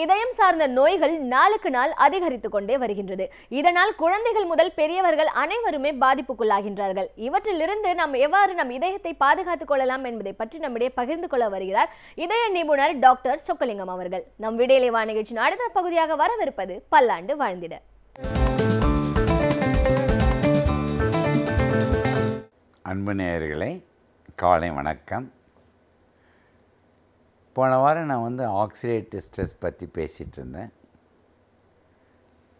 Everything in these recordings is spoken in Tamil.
இதயம் சார்ந்த நோய்கள் நாளுக்கு நாள் அதிகரித்துக் கொண்டே வருகின்றது. இதனால் குழந்தைகள் முதல் பெரியவர்கள் அனைவருமே பாதிப்புக்குள்ளாகின்றார்கள். இவற்றிலிருந்து நாம் எவ்வாறு நம் இதயத்தை பாதுகாத்துக் கொள்ளலாம் என்பதை பற்றி நம்மிடையே பகிர்ந்து கொள்ள வருகிறார் இதய நிபுணர் டாக்டர் சொக்கலிங்கம் அவர்கள். நம் விடியலை வா நிகழ்ச்சியின் அடுத்த பகுதியாக வரவிருப்பது பல்லாண்டு வாழ்ந்திட. அன்பு நேயர்களே, காலை வணக்கம். போன வாரம் நான் ஆக்சிடேட்டிவ் ஸ்ட்ரெஸ் பற்றி பேசிகிட்டு இருந்தேன்.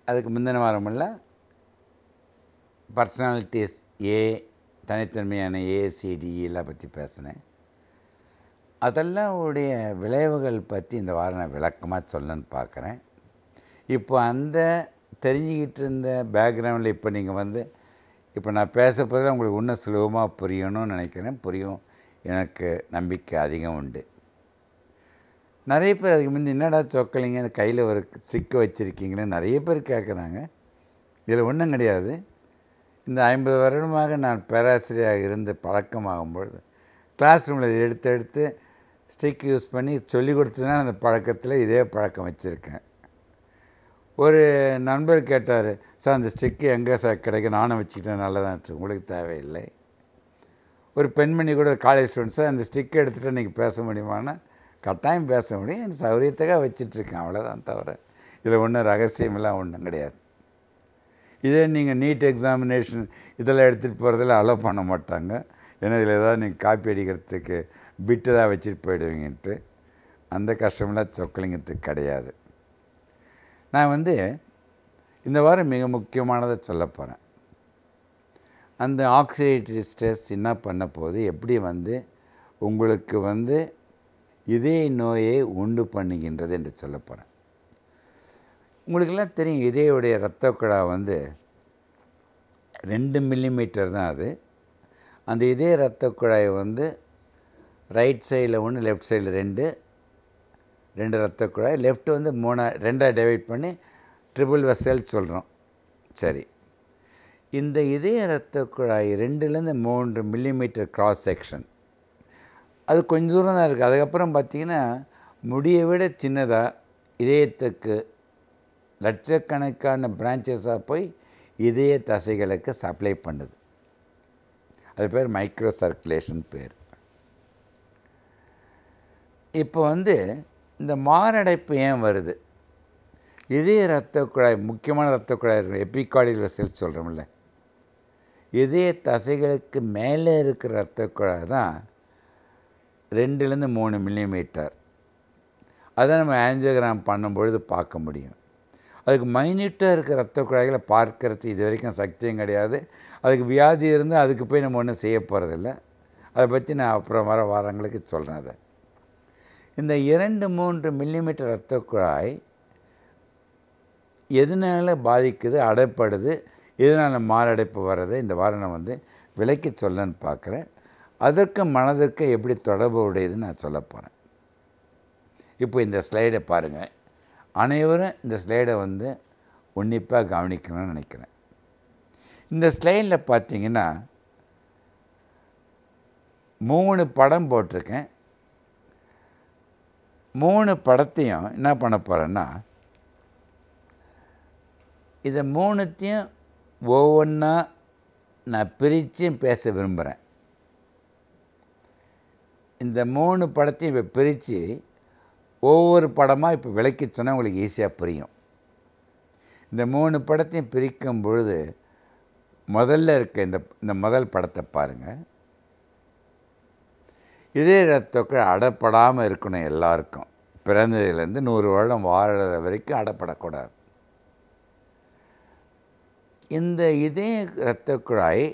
அதுக்கு முந்தின வாரமில்ல பர்சனாலிட்டிஸ் தனித்தன்மையான ஏசிடிஎல்லாம் பற்றி பேசினேன். அதெல்லாம் உடைய விளைவுகள் பற்றி இந்த வாரம் நான் விளக்கமாக சொல்லணுன்னு பார்க்குறேன். இப்போ அந்த தெரிஞ்சுக்கிட்டு இருந்த பேக்ரவுண்டில் இப்போ நீங்கள் இப்போ நான் பேசுகிறப்பதில் உங்களுக்கு இன்னும் சுலபமாக புரியணும்னு நினைக்கிறேன். புரியும், எனக்கு நம்பிக்கை அதிகம் உண்டு. நிறைய பேர் அதுக்கு முந்தி என்னடா சொக்கலிங்க இந்த கையில் ஒரு ஸ்டிக்கை வச்சுருக்கீங்களே நிறைய பேர் கேட்குறாங்க. இதில் ஒன்றும் கிடையாது. இந்த 50 வருடமாக நான் பேராசிரியராக இருந்து பழக்கமாகும்பொழுது கிளாஸ் ரூமில் எடுத்து ஸ்டிக் யூஸ் பண்ணி சொல்லிக் கொடுத்ததுனால அந்த பழக்கத்தில் இதே பழக்கம் வச்சுருக்கேன். ஒரு நண்பர் கேட்டார், சார் அந்த ஸ்டிக்கு எங்கே சார் கிடைக்கும், நானும் வச்சுக்கிட்டேன், நல்லதான், உங்களுக்கு தேவையில்லை. ஒரு பெண்மணி கூட காலேஜ் ஸ்டூடெண்ட்ஸ், சார் அந்த ஸ்டிக்கை எடுத்துகிட்டு இன்றைக்கி பேச முடியுமானா, கட்டாயம் பேச முடியும், என் சௌகரியத்துக்காக வச்சிட்ருக்கேன், அவ்வளோதான். தவிர இதில் ஒன்றும் ரகசியமெல்லாம் ஒன்றும் கிடையாது. இதே நீங்கள் நீட் எக்ஸாமினேஷன் இதெல்லாம் எடுத்துகிட்டு போகிறதில் அலோவ் பண்ண மாட்டாங்க. ஏன்னா இதில் ஏதாவது நீங்கள் காப்பி அடிக்கிறதுக்கு பிட்டு தான் வச்சுட்டு போயிடுவீங்கன்ட்டு. அந்த கஷ்டமெல்லாம் சொக்கலிங்கத்துக்கு கிடையாது. நான் இந்த வாரம் மிக முக்கியமானதை சொல்ல போகிறேன். அந்த ஆக்சிடேட்டிவ் ஸ்ட்ரெஸ் என்ன பண்ண போது எப்படி உங்களுக்கு இதய நோயை உண்டு பண்ணுகின்றது என்று சொல்ல போகிறேன். உங்களுக்கெல்லாம் தெரியும், இதயோடைய இரத்த குழாய் 2 மில்லிமீட்டர் தான் அது. அந்த இதய இரத்த குழாய் ரைட் சைடில் 1, லெஃப்ட் சைடில் 2 இரத்த குழாய். லெஃப்ட் 2 டிவைட் பண்ணி ட்ரிபிள் வெசல் சொல்கிறோம். சரி, இந்த இதய இரத்த குழாய் 2லேருந்து 3 மில்லிமீட்டர் கிராஸ் செக்ஷன், அது கொஞ்சம் தூரம் தான் இருக்குது. அதுக்கப்புறம் பார்த்திங்கன்னா முடியை விட சின்னதாக இதயத்துக்கு லட்சக்கணக்கான பிரான்ச்சஸாக போய் இதய தசைகளுக்கு சப்ளை பண்ணுது. அது பேர் மைக்ரோ சர்க்குலேஷன் பேர். இப்போ இந்த மாரடைப்பு ஏன் வருது? இதய இரத்த குழாய், முக்கியமான இரத்த குழாய் இருக்குது, எபிகார்டியல் வெசல்ஸ் சொல்கிறோம்ல, இதய தசைகளுக்கு மேலே இருக்கிற இரத்த குழாய் தான் 2லேருந்து 3 மில்லிமீட்டர். அதை நம்ம ஆஞ்சியோகிராம் பண்ணும்பொழுது பார்க்க முடியும். அதுக்கு மைன்யூட்டாக இருக்கிற இரத்த குழாய்களை பார்க்கறது இது வரைக்கும் சக்தியும் கிடையாது. அதுக்கு வியாதி இருந்தால் அதுக்கு போய் நம்ம ஒன்றும் செய்ய போகிறதில்ல. அதை பற்றி நான் அப்புறம் வர வாரங்களுக்கு சொல்கிறேன். அதை இந்த 2-3 மில்லிமீட்டர் இரத்த குழாய் எதனால் பாதிக்குது, அடைப்படுது, எதனால் மாரடைப்பு வர்றது, இந்த வாரம் நான் விளக்கி சொல்லன்னு பார்க்குறேன். அதற்கு மனதிற்கு எப்படி தொடர்பு உடையதுன்னு நான் சொல்ல போகிறேன். இப்போ இந்த ஸ்லைடை பாருங்கள். அனைவரும் இந்த ஸ்லைடை உன்னிப்பாக கவனிக்கணும்னு நினைக்கிறேன். இந்த ஸ்லைடில் பார்த்தீங்கன்னா 3 படம் போட்டிருக்கேன். 3 படத்தையும் என்ன பண்ண போகிறேன்னா, இதை 3த்தையும் ஒவ்வொன்றா நான் பிரித்து பேச விரும்புகிறேன். இந்த 3 படத்தையும் இப்போ பிரித்து ஒவ்வொரு படமாக இப்போ விளக்கி சொன்னால் உங்களுக்கு ஈஸியாக புரியும். இந்த 3 படத்தையும் பிரிக்கும் பொழுது முதல்ல இருக்க இந்த முதல் படத்தை பாருங்கள். இதய இரத்த குழாய் அடைப்படாமல் இருக்கணும். எல்லாருக்கும் பிறந்ததுலேருந்து 100 வருடம் வாழ்கிற வரைக்கும் அடைப்படக்கூடாது. இந்த இதய இரத்த குழாய்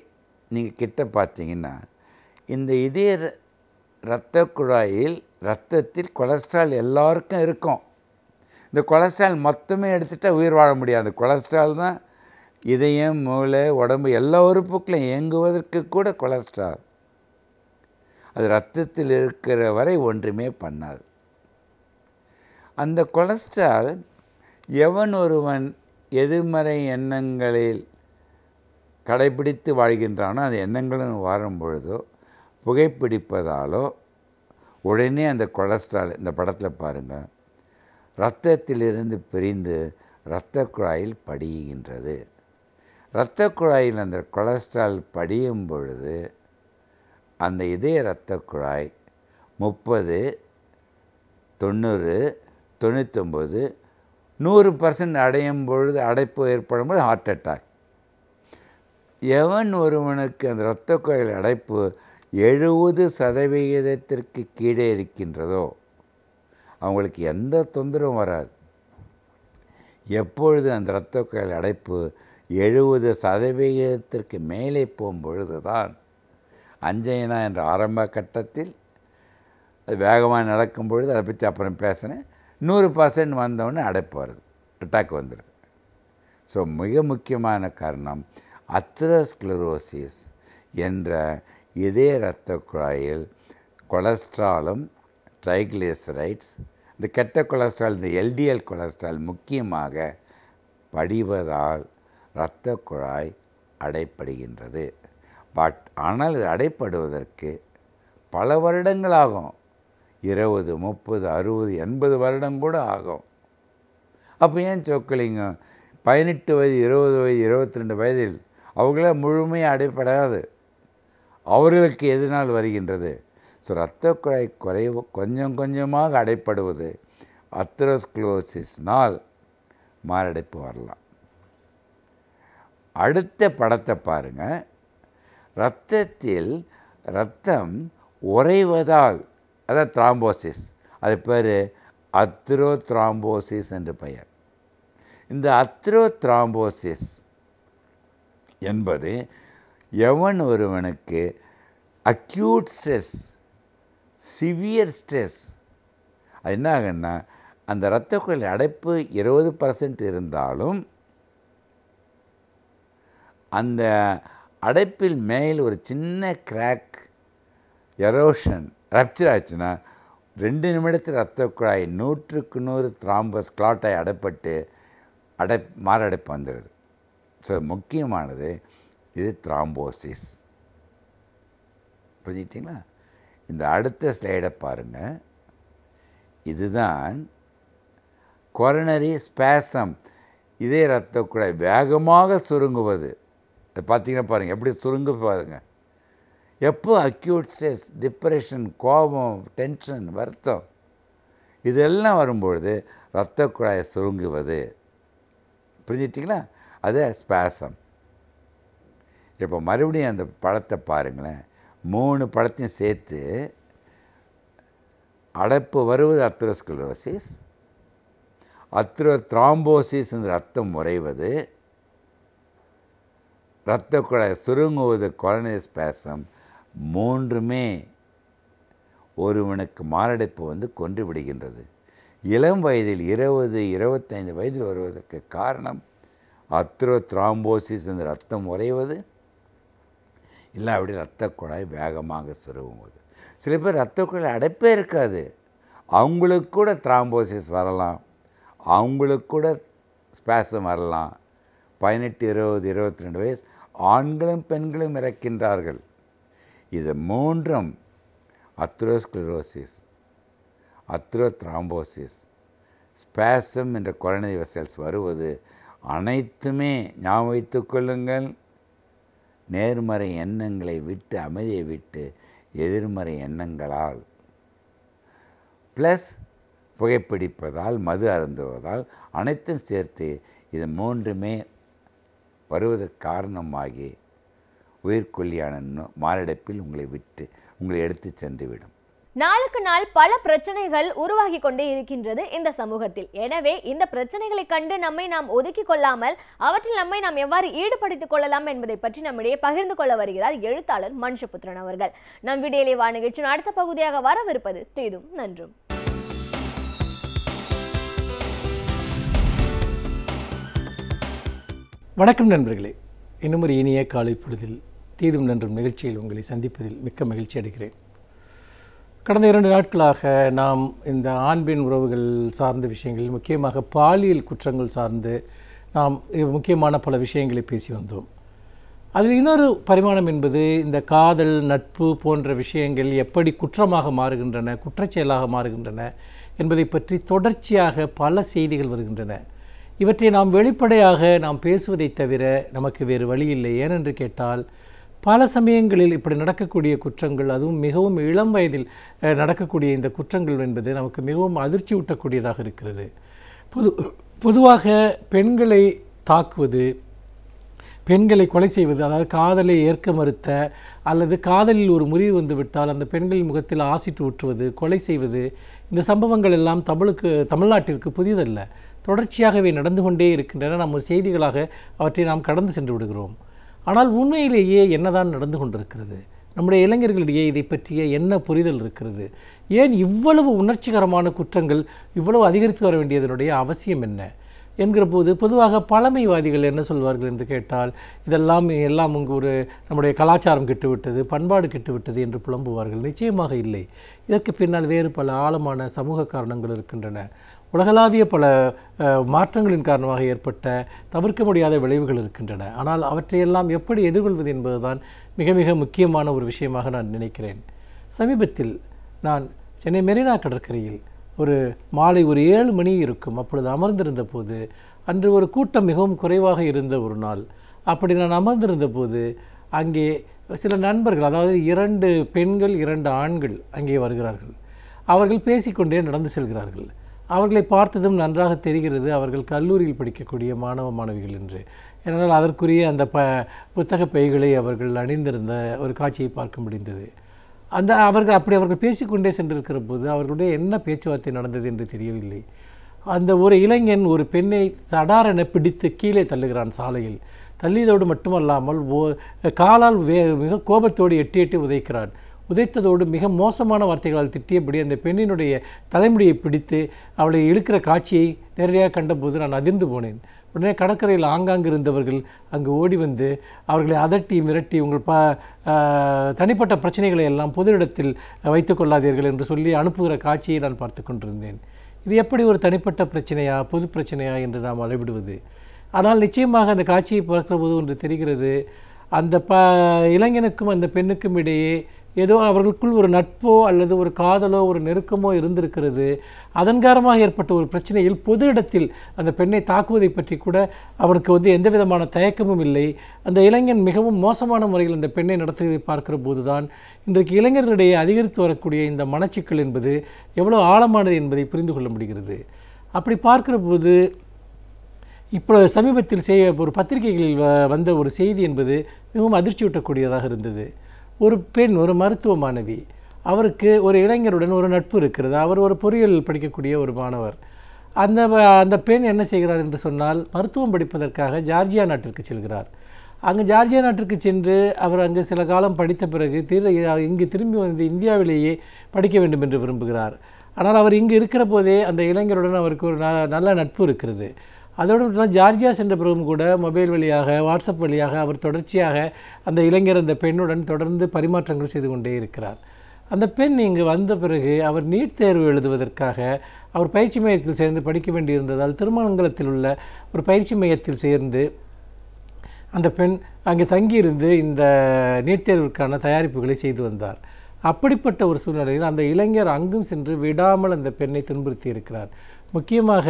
நீங்கள் கிட்ட பார்த்தீங்கன்னா, இந்த இதய இரத்த குழாயில் இரத்தத்தில் கொலஸ்ட்ரால் எல்லாருக்கும் இருக்கும். இந்த கொலஸ்ட்ரால் மொத்தமே எடுத்துகிட்டால் உயிர் வாழ முடியாது. கொலஸ்ட்ரால் தான் இதயம், மூளை, உடம்பு எல்லா உறுப்புகளும் இயங்குவதற்கு கூட கொலஸ்ட்ரால். அது இரத்தத்தில் இருக்கிற வரை ஒன்றுமே பண்ணாது. அந்த கொலஸ்ட்ரால் எவன் ஒருவன் எதிர்மறை எண்ணங்களில் கடைபிடித்து வாழ்கின்றானோ, அந்த எண்ணங்களும் வாழும் பொழுதோ புகைப்பிடிப்பதாலோ உடனே அந்த கொலஸ்ட்ரால், இந்த படத்தில் பாருங்கள், இரத்தத்திலிருந்து பிரிந்து இரத்த குழாயில் படிகின்றது. இரத்த குழாயில் அந்த கொலஸ்ட்ரால் படியும் பொழுது அந்த இதய இரத்த குழாய் 30, 90, 99, 100% அடையும் பொழுது, அடைப்பு ஏற்படும் போது ஹார்ட் அட்டாக். எவன் ஒருவனுக்கு அந்த இரத்த குழாயில் அடைப்பு 70% கீழே இருக்கின்றதோ அவங்களுக்கு எந்த தொந்தரவும் வராது. எப்பொழுது அந்த இரத்த குழாயில் அடைப்பு 70% மேலே போகும்பொழுது தான் அஞ்சைனா என்ற ஆரம்ப கட்டத்தில் அது வேகமாக நடக்கும் பொழுது, அதை பற்றி அப்புறம் பேசுகிறேன், 100% வந்தவுடனே அடைப்பு வருது, அட்டாக் வந்துடுது. ஸோ மிக முக்கியமான காரணம் அத்ரோஸ்க்ளரோசிஸ் என்ற இதய இரத்த குழாயில் கொலஸ்ட்ராலும் ட்ரைக்ளிசரைட்ஸ், இந்த கெட்ட கொலஸ்ட்ரால், இந்த எல்டிஎல் கொலஸ்ட்ரால் முக்கியமாக படிவதால் இரத்த குழாய் அடைப்படுகின்றது. ஆனால் இது அடைப்படுவதற்கு பல வருடங்கள் ஆகும். 20, 30, 60, 80 வருடம் கூட ஆகும். அப்போ ஏன் சொக்கலிங்க 18 வயது, 20 வயது, 22 வயதில் அவர்களால் முழுமையாக அடைப்படாது. அவர்களுக்கு எதனால் வருகின்றது? ஸோ இரத்த குழாய் குறைவு கொஞ்சம் கொஞ்சமாக அடைப்படுவது அத்ரோஸ்க்ளரோசிஸ்னால் மாரடைப்பு வரலாம். அடுத்த படத்தை பாருங்கள். இரத்தம் உறைவதால், அதாவது த்ராம்போசிஸ், அது பேர் அத்ரோத்ராம்போசிஸ் என்று பெயர். இந்த அத்ரோத்ராம்போசிஸ் என்பது எவன் ஒருவனுக்கு அக்யூட் ஸ்ட்ரெஸ், சிவியர் ஸ்ட்ரெஸ், அது என்ன ஆகுன்னா அந்த இரத்த குழாய் அடைப்பு 20% இருந்தாலும் அந்த அடைப்பில் மேல் ஒரு சின்ன கிராக், எரோஷன், ரப்சர் ஆச்சுன்னா 2 நிமிடத்தில் இரத்த குழாய் 100க்கு 100 த்ராம்பஸ் கிளாட்டாய் அடைப்பட்டு மாரடைப்பு வந்துடுது. ஸோ முக்கியமானது இது த்ராம்போசிஸ். புரிஞ்சுக்கிட்டீங்களா? இந்த அடுத்த ஸ்லைடை பாருங்கள். இதுதான் கொரோனரி ஸ்பேசம், இதய இரத்த குழாய் வேகமாக சுருங்குவது. இதை பார்த்தீங்கன்னா பாருங்கள் எப்படி சுருங்கு பாருங்க. எப்போ அக்யூட் ஸ்ட்ரெஸ், டிப்ரெஷன், கோபம், டென்ஷன், வருத்தம் இதெல்லாம் வரும்பொழுது இரத்த குழாயை சுருங்குவது. புரிஞ்சிட்டிங்களா? அது ஸ்பேசம். இப்போ மறுபடியும் அந்த படத்தை பாருங்களேன். 3 படத்தையும் சேர்த்து அடைப்பு வருவது அத்ரோஸ்க்ளரோசிஸ், அத்ரோத்ராம்போசிஸ் என்ற ரத்தம் உறைவது, இரத்த குழாய் சுருங்குவது கொரோனரி ஸ்பேசம். 3மே ஒருவனுக்கு மாரடைப்பு கொன்று விடுகின்றது. இளம் வயதில் 20, 25 வயதில் வருவதற்கு காரணம் அத்ரோத்ராம்போசிஸ் என்ற ரத்தம் உறைவது, இல்லை அப்படி இரத்த குழாய் வேகமாக சுருங்குவது. சில பேர் இரத்த குழாய் அடைப்பே இருக்காது, அவங்களுக்கு கூட த்ராம்போசிஸ் வரலாம், அவங்களுக்கு கூட ஸ்பேசம் வரலாம். 18, 20, 22 வயசு ஆண்களும் பெண்களும் இறக்கின்றார்கள். இது 3ம் அத்ரோஸ்க்ளரோசிஸ், அத்ரோத்ராம்போசிஸ், ஸ்பேசம் என்ற கொரோனரி வெசல்ஸ் வருவது அனைத்துமே ஞாபகம் வைத்துக் கொள்ளுங்கள். நேர்மறை எண்ணங்களை விட்டு, அமைதியை விட்டு எதிர்மறை எண்ணங்களால், ப்ளஸ் புகைப்பிடிப்பதால், மது அருந்துவதால், அனைத்தும் சேர்த்து இது 3மே வருவதற்கு காரணமாகி உயிர்கொல்லியான மாரடைப்பில் உங்களை எடுத்து சென்றுவிடும். நாளுக்கு நாள் பல பிரச்சனைகள் உருவாகி கொண்டே இருக்கின்றது இந்த சமூகத்தில். எனவே இந்த பிரச்சனைகளை கண்டு நாம் ஒதுக்கிக் கொள்ளாமல் அவற்றில் நாம் எவ்வாறு ஈடுபடுத்திக் கொள்ளலாம் என்பதை பற்றி நம்மிடையே பகிர்ந்து கொள்ள வருகிறார் எழுத்தாளர் மனுஷபுத்திரன் அவர்கள். நம் விடியலை வா நிகழ்ச்சியின் அடுத்த பகுதியாக வரவிருப்பது தீதும் நன்றும். வணக்கம் நண்பர்களே. இன்னும் ஒரு இனிய காலை பொழுதில் தீதும் நன்றும் நிகழ்ச்சியில் உங்களை சந்திப்பதில் மிக்க மகிழ்ச்சி அடைகிறேன். கடந்த 2 நாட்களாக நாம் இந்த ஆண் பெண் உறவுகள் சார்ந்த விஷயங்கள், முக்கியமாக பாலியல் குற்றங்கள் சார்ந்து நாம் முக்கியமான பல விஷயங்களை பேசி வந்தோம். அதில் இன்னொரு பரிமாணம் என்பது இந்த காதல், நட்பு போன்ற விஷயங்கள் எப்படி குற்றமாக மாறுகின்றன, குற்றச்செயலாக மாறுகின்றன, என்பதை பற்றி தொடர்ச்சியாக பல செய்திகள் வருகின்றன. இவற்றை நாம் வெளிப்படையாக நாம் பேசுவதை தவிர நமக்கு வேறு வழி இல்லை. ஏனென்று கேட்டால் பல சமயங்களில் இப்படி நடக்கக்கூடிய குற்றங்கள், அதுவும் மிகவும் இளம் வயதில் நடக்கக்கூடிய இந்த குற்றங்கள் என்பது நமக்கு மிகவும் அதிர்ச்சி ஊட்டக்கூடியதாக இருக்கிறது. பொதுவாக பெண்களை தாக்குவது, பெண்களை கொலை செய்வது, அதாவது காதலை ஏற்க மறுத்த அல்லது காதலில் ஒரு முறிவு வந்துவிட்டால் அந்த பெண்களின் முகத்தில் ஆசிட் ஊற்றுவது, கொலை செய்வது, இந்த சம்பவங்கள் எல்லாம் தமிழ்நாட்டிற்கு புதிதல்ல. தொடர்ச்சியாகவே நடந்து கொண்டே இருக்கின்றன. நம்ம செய்திகளாக அவற்றை நாம் கடந்து சென்று விடுகிறோம். ஆனால் உண்மையிலேயே என்னதான் நடந்து கொண்டிருக்கிறது? நம்முடைய இளைஞர்களிடையே இதை பற்றிய என்ன புரிதல் இருக்கிறது? ஏன் இவ்வளவு உணர்ச்சிகரமான குற்றங்கள் இவ்வளவு அதிகரித்து வர வேண்டியதனுடைய அவசியம் என்ன என்கிற போது, பொதுவாக பழமைவாதிகள் என்ன சொல்வார்கள் என்று கேட்டால், இதெல்லாம் ஒரு நம்முடைய கலாச்சாரம் கெட்டுவிட்டது, பண்பாடு கெட்டுவிட்டது என்று புலம்புவார்கள். நிச்சயமாக இல்லை. இதற்கு பின்னால் வேறு பல ஆழமான சமூக காரணங்கள் இருக்கின்றன. உலகளாவிய பல மாற்றங்களின் காரணமாக ஏற்பட்ட தவிர்க்க முடியாத விளைவுகள் இருக்கின்றன. ஆனால் அவற்றையெல்லாம் எப்படி எதிர்கொள்வது என்பதுதான் மிக மிக முக்கியமான ஒரு விஷயமாக நான் நினைக்கிறேன். சமீபத்தில் நான் சென்னை மெரினா கடற்கரையில் மாலை 7 மணி இருக்கும். அப்பொழுது அமர்ந்திருந்த போது, அன்று ஒரு கூட்டம் மிகவும் குறைவாக இருந்த ஒரு நாள். அப்படி நான் அமர்ந்திருந்த போது அங்கே சில நண்பர்கள், அதாவது 2 பெண்கள் 2 ஆண்கள் அங்கே வருகிறார்கள். அவர்கள் பேசிக்கொண்டே நடந்து செல்கிறார்கள். அவர்களை பார்த்ததும் நன்றாக தெரிகிறது அவர்கள் கல்லூரியில் படிக்கக்கூடிய மாணவ மாணவிகள் என்று. ஏனென்றால் அதற்குரிய அந்த புத்தக பைகளை அவர்கள் அணிந்திருந்த ஒரு காட்சியை பார்க்க முடிந்தது. அவர்கள் பேசிக்கொண்டே சென்றிருக்கிற போது அவர்களுடைய என்ன பேச்சுவார்த்தை நடந்தது என்று தெரியவில்லை. அந்த ஒரு இளைஞன் ஒரு பெண்ணை தடாரென பிடித்து கீழே தள்ளுகிறான் சாலையில். தள்ளியதோடு மட்டுமல்லாமல் காலால் மிக கோபத்தோடு எட்டி உதைக்கிறான். உதைத்ததோடு மிக மோசமான வார்த்தைகளால் திட்டியபடி அந்த பெண்ணினுடைய தலைமுடியை பிடித்து அவளை இழுக்கிற காட்சியை நேரடியாக கண்டபோது நான் அதிர்ந்து போனேன். உடனே கடற்கரையில் ஆங்காங்கு இருந்தவர்கள் அங்கு ஓடி வந்து அவர்களை அதட்டி மிரட்டி, உங்கள் தனிப்பட்ட பிரச்சனைகளை எல்லாம் பொது இடத்தில் வைத்து கொள்ளாதீர்கள் என்று சொல்லி அனுப்புகிற காட்சியை நான் பார்த்து கொண்டிருந்தேன். இது எப்படி ஒரு தனிப்பட்ட பிரச்சனையா, பொது பிரச்சனையா என்று நாம் அளவிடுவது? ஆனால் நிச்சயமாக அந்த காட்சியை பார்க்கிற போது ஒன்று தெரிகிறது. அந்த இளைஞனுக்கும் அந்த பெண்ணுக்கும் இடையே ஏதோ அவர்களுக்குள் ஒரு நட்போ அல்லது ஒரு காதலோ ஒரு நெருக்கமோ இருந்திருக்கிறது. அதன் காரணமாக ஏற்பட்ட ஒரு பிரச்சனையில் பொது இடத்தில் அந்த பெண்ணை தாக்குவதை பற்றி கூட அவருக்கு எந்த விதமான தயக்கமும் இல்லை. அந்த இளைஞன் மிகவும் மோசமான முறையில் அந்த பெண்ணை நடத்துவதை பார்க்கிற போது தான் இன்றைக்கு இளைஞர்களிடையே அதிகரித்து வரக்கூடிய இந்த மனச்சிக்கல் என்பது எவ்வளோ ஆழமானது என்பதை புரிந்து கொள்ள முடிகிறது. அப்படி பார்க்கிற போது இப்போ சமீபத்தில் ஒரு பத்திரிகைகளில் வந்த ஒரு செய்தி என்பது மிகவும் அதிர்ச்சியூட்டக்கூடியதாக இருந்தது. ஒரு பெண், ஒரு மருத்துவ மாணவி, அவருக்கு ஒரு இளைஞருடன் ஒரு நட்பு இருக்கிறது. அவர் ஒரு பொறியியல் படிக்கக்கூடிய ஒரு மாணவர். அந்த பெண் என்ன செய்கிறார் என்று சொன்னால், மருத்துவம் படிப்பதற்காக ஜார்ஜியா நாட்டிற்கு செல்கிறார். அங்கு ஜார்ஜியா நாட்டிற்கு சென்று அவர் அங்கு சில காலம் படித்த பிறகு இங்கு திரும்பி வந்து இந்தியாவிலேயே படிக்க வேண்டும் என்று விரும்புகிறார். ஆனால் அவர் இங்கு இருக்கிற போதே அந்த இளைஞருடன் அவருக்கு ஒரு நல்ல நட்பு இருக்கிறது. அதோடு ஜார்ஜியா சென்ற பிறகும் கூட மொபைல் வழியாக, வாட்ஸ்அப் வழியாக அவர் தொடர்ச்சியாக அந்த இளைஞர் அந்த பெண்ணுடன் தொடர்ந்து பரிமாற்றங்கள் செய்து கொண்டே இருக்கிறார். அந்த பெண் இங்கு வந்த பிறகு அவர் நீட் தேர்வு எழுதுவதற்காக அவர் பயிற்சி மையத்தில் சேர்ந்து படிக்க வேண்டியிருந்ததால் திருமங்கலத்தில் உள்ள ஒரு பயிற்சி மையத்தில் சேர்ந்து அந்த பெண் அங்கே தங்கியிருந்து இந்த நீட் தேர்வுக்கான தயாரிப்புகளை செய்து வந்தார். அப்படிப்பட்ட ஒரு சூழ்நிலையில் அந்த இளைஞர் அங்கும் சென்று விடாமல் அந்த பெண்ணை துன்புறுத்தி இருக்கிறார். முக்கியமாக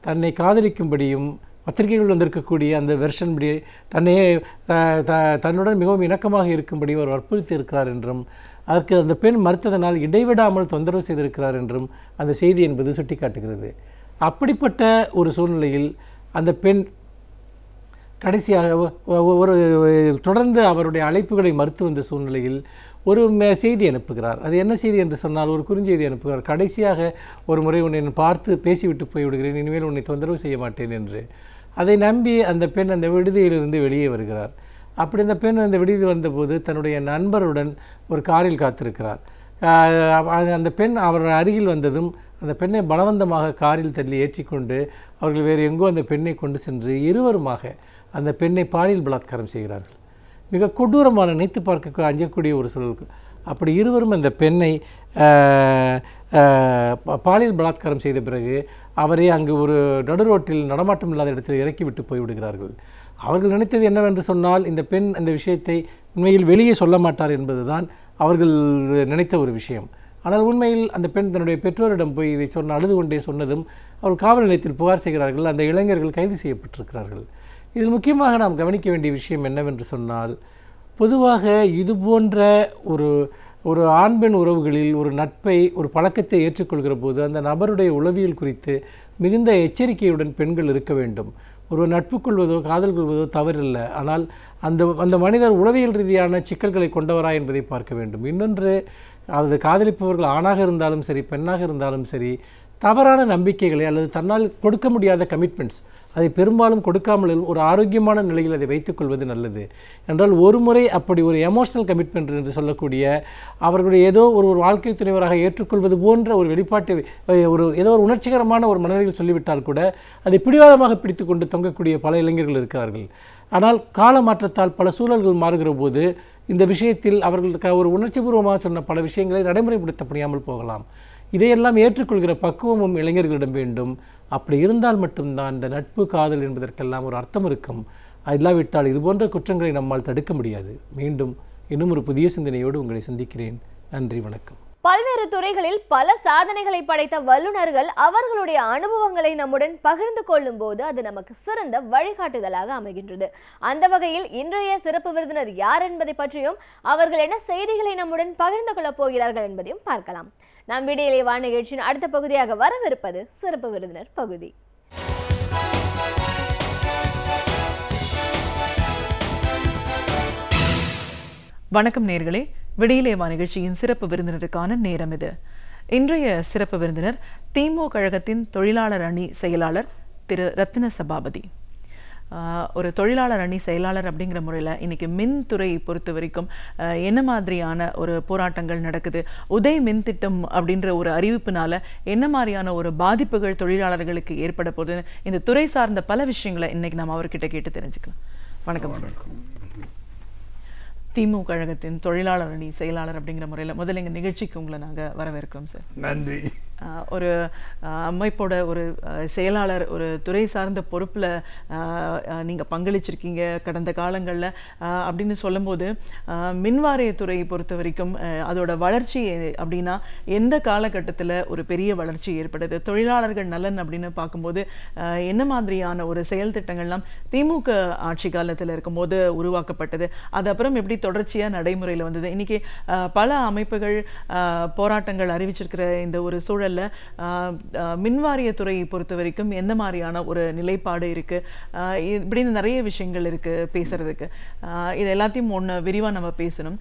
தன்னை காதலிக்கும்படியும் பத்திரிகைகள் வந்திருக்கக்கூடிய அந்த வெர்ஷன் படி தன்னுடன் மிகவும் இணக்கமாக இருக்கும்படி அவர் வற்புறுத்தி இருக்கிறார் என்றும், அதற்கு அந்த பெண் மறுத்ததனால் இடைவிடாமல் தொந்தரவு செய்திருக்கிறார் என்றும் அந்த செய்தி என்பது சுட்டிக்காட்டுகிறது. அப்படிப்பட்ட ஒரு சூழ்நிலையில் அந்த பெண் கடைசியாக தொடர்ந்து அவருடைய அழைப்புகளை மறுத்து வந்த சூழ்நிலையில் ஒரு செய்தி அனுப்புகிறார். அது என்ன செய்தி என்று சொன்னால், ஒரு குறுஞ்செய்தி அனுப்புகிறார். கடைசியாக ஒரு முறை உன்னை பார்த்து பேசிவிட்டு போய்விடுகிறேன், இனிமேல் உன்னை தொந்தரவு செய்ய மாட்டேன் என்று. அதை நம்பி அந்த பெண் அந்த விடுதியிலிருந்து வெளியே வருகிறார். அப்படி அந்த பெண் அந்த விடுதி வந்தபோது தன்னுடைய நண்பருடன் ஒரு காரில் காத்திருக்கிறார். அந்த பெண் அவர் அருகில் வந்ததும் அந்த பெண்ணை பலவந்தமாக காரில் தள்ளி ஏற்றிக்கொண்டு அவர்கள் வேறு எங்கோ அந்த பெண்ணை கொண்டு சென்று இருவருமாக அந்த பெண்ணை பாலியல் பலாத்காரம் செய்கிறார்கள். மிக கொடூரமான, நினைத்து பார்க்க அஞ்சக்கூடிய ஒரு சூழலுக்கு. அப்படி இருவரும் அந்த பெண்ணை பாலியல் பலாத்காரம் செய்த பிறகு அவரை அங்கு ஒரு நடுரோட்டில் நடமாட்டம் இல்லாத இடத்தில் இறக்கிவிட்டு போய்விடுகிறார்கள். அவர்கள் நினைத்தது என்னவென்று சொன்னால், இந்த பெண் அந்த விஷயத்தை உண்மையில் வெளியே சொல்ல மாட்டார் என்பதுதான் அவர்கள் நினைத்த ஒரு விஷயம். ஆனால் உண்மையில் அந்த பெண் தன்னுடைய பெற்றோரிடம் போய் இதை அழுது கொண்டே சொன்னதும் அவர்கள் காவல் நிலையத்தில் புகார் செய்கிறார்கள். அந்த இளைஞர்கள் கைது செய்யப்பட்டிருக்கிறார்கள். இதில் முக்கியமாக நாம் கவனிக்க வேண்டிய விஷயம் என்னவென்று சொன்னால், பொதுவாக இது போன்ற ஒரு ஆண் பெண் உறவுகளில் ஒரு நட்பை ஒரு பழக்கத்தை ஏற்றுக்கொள்கிற போது அந்த நபருடைய உளவியல் குறித்து மிகுந்த எச்சரிக்கையுடன் பெண்கள் இருக்க வேண்டும். ஒரு நட்பு கொள்வதோ காதல் கொள்வதோ தவறில்லை, ஆனால் அந்த மனிதர் உளவியல் ரீதியான சிக்கல்களை கொண்டவரா என்பதை பார்க்க வேண்டும். இன்னொன்று, அது காதலிப்பவர்கள் ஆணாக இருந்தாலும் சரி பெண்ணாக இருந்தாலும் சரி, தவறான நம்பிக்கைகளை அல்லது தன்னால் கொடுக்க முடியாத கமிட்மெண்ட்ஸ் அதை பெரும்பாலும் கொடுக்காமல் ஒரு ஆரோக்கியமான நிலையில் அதை வைத்துக்கொள்வது நல்லது. என்றால் ஒரு முறை அப்படி ஒரு எமோஷனல் கமிட்மெண்ட் என்று சொல்லக்கூடிய அவர்களுடைய ஏதோ ஒரு வாழ்க்கை துணைவராக ஏற்றுக்கொள்வது போன்ற ஒரு வெளிப்பாட்டை ஏதோ ஒரு உணர்ச்சிகரமான ஒரு மனநிலையில் சொல்லிவிட்டால் கூட அதை பிடிவாதமாக பிடித்து கொண்டு தொங்கக்கூடிய பல இளைஞர்கள் இருக்கிறார்கள். ஆனால் கால மாற்றத்தால் பல சூழல்கள் மாறுகிற போது இந்த விஷயத்தில் அவர்களுக்கு ஒரு உணர்ச்சிபூர்வமாக சொன்ன பல விஷயங்களை நடைமுறைப்படுத்த முடியாமல் போகலாம். இதையெல்லாம் ஏற்றுக்கொள்கிற பக்குவமும் இளைஞர்களிடம் வேண்டும். அப்படி இருந்தால் மட்டும்தான் இந்த நட்பு காதல் என்பதற்கெல்லாம் ஒரு அர்த்தம் இருக்கும். இல்லாவிட்டால் இதுபோன்ற குற்றங்களை நம்மால் தடுக்க முடியாது. மீண்டும் இன்னும் ஒரு புதிய சிந்தனையோடு உங்களை சந்திக்கிறேன். நன்றி, வணக்கம். பல்வேறு துறைகளில் பல சாதனைகளை படைத்த வல்லுநர்கள் அவர்களுடைய அனுபவங்களை நம்முடன் பகிர்ந்து கொள்ளும் போது அது நமக்கு சிறந்த வழிகாட்டுதலாக அமைகின்றது. அந்த வகையில் இன்றைய சிறப்பு விருந்தினர் யார் என்பதை பற்றியும் அவர்கள் என்ன செய்திகளை நம்முடன் பகிர்ந்து கொள்ளப் போகிறார்கள் என்பதையும் பார்க்கலாம். நம் விடியலை வா நிகழ்ச்சியின் அடுத்த பகுதியாக வரவிருப்பது சிறப்பு விருந்தினர் பகுதி. வணக்கம் நேர்களே, விடியலை வா நிகழ்ச்சியின் சிறப்பு விருந்தினருக்கான நேரம் இது. இன்றைய சிறப்பு விருந்தினர் திமுக கழகத்தின் தொழிலாளர் அணி செயலாளர் திரு ரத்தின சபாபதி. ஒரு தொழிலாளர் அணி செயலாளர் அப்படிங்கிற முறையில் இன்றைக்கி மின்துறை பொறுத்த வரைக்கும் என்ன மாதிரியான ஒரு போராட்டங்கள் நடக்குது, உதய் மின் திட்டம் அப்படின்ற ஒரு அறிவிப்புனால என்ன மாதிரியான ஒரு பாதிப்புகள் தொழிலாளர்களுக்கு ஏற்பட போகுது, இந்த துறை சார்ந்த பல விஷயங்களை இன்றைக்கி நம்ம அவர்கிட்ட கேட்டு தெரிஞ்சுக்கலாம். வணக்கம் சார். திமுக கழகத்தின் தொழிலாளர் அணி செயலாளர் அப்படிங்கிற முறையில் முதல்ல எங்கள் நிகழ்ச்சிக்கு உங்களை நாங்கள் வரவேற்கிறோம் சார். நன்றி. ஒரு அமைப்போட ஒரு செயலாளர், ஒரு துறை சார்ந்த பொறுப்பில் நீங்கள் பங்களிச்சிருக்கீங்க கடந்த காலங்களில் அப்படின்னு சொல்லும்போது, மின்வாரியத்துறை பொறுத்த வரைக்கும் அதோட வளர்ச்சி அப்படின்னா எந்த காலகட்டத்தில் ஒரு பெரிய வளர்ச்சி ஏற்படுது, தொழிலாளர்கள் நலன் அப்படின்னு பார்க்கும்போது என்ன மாதிரியான ஒரு செயல் திட்டங்கள்லாம் திமுக ஆட்சி காலத்தில் இருக்கும்போது உருவாக்கப்பட்டது, அது அப்புறம் எப்படி தொடர்ச்சியாக நடைமுறையில் வந்தது, இன்னைக்கு பல அமைப்புகள் போராட்டங்கள் அறிவிச்சிருக்கிற இந்த ஒரு சூழல் மின்வாரியத்துறை பொறுத்த வரைக்கும் எந்த மாதிரியான ஒரு நிலைப்பாடு இருக்கு, இப்படின்னு நிறைய விஷயங்கள் இருக்கு பேசுறதுக்கு. இது எல்லாத்தையும் ஒன்று விரிவாக நம்ம பேசணும்.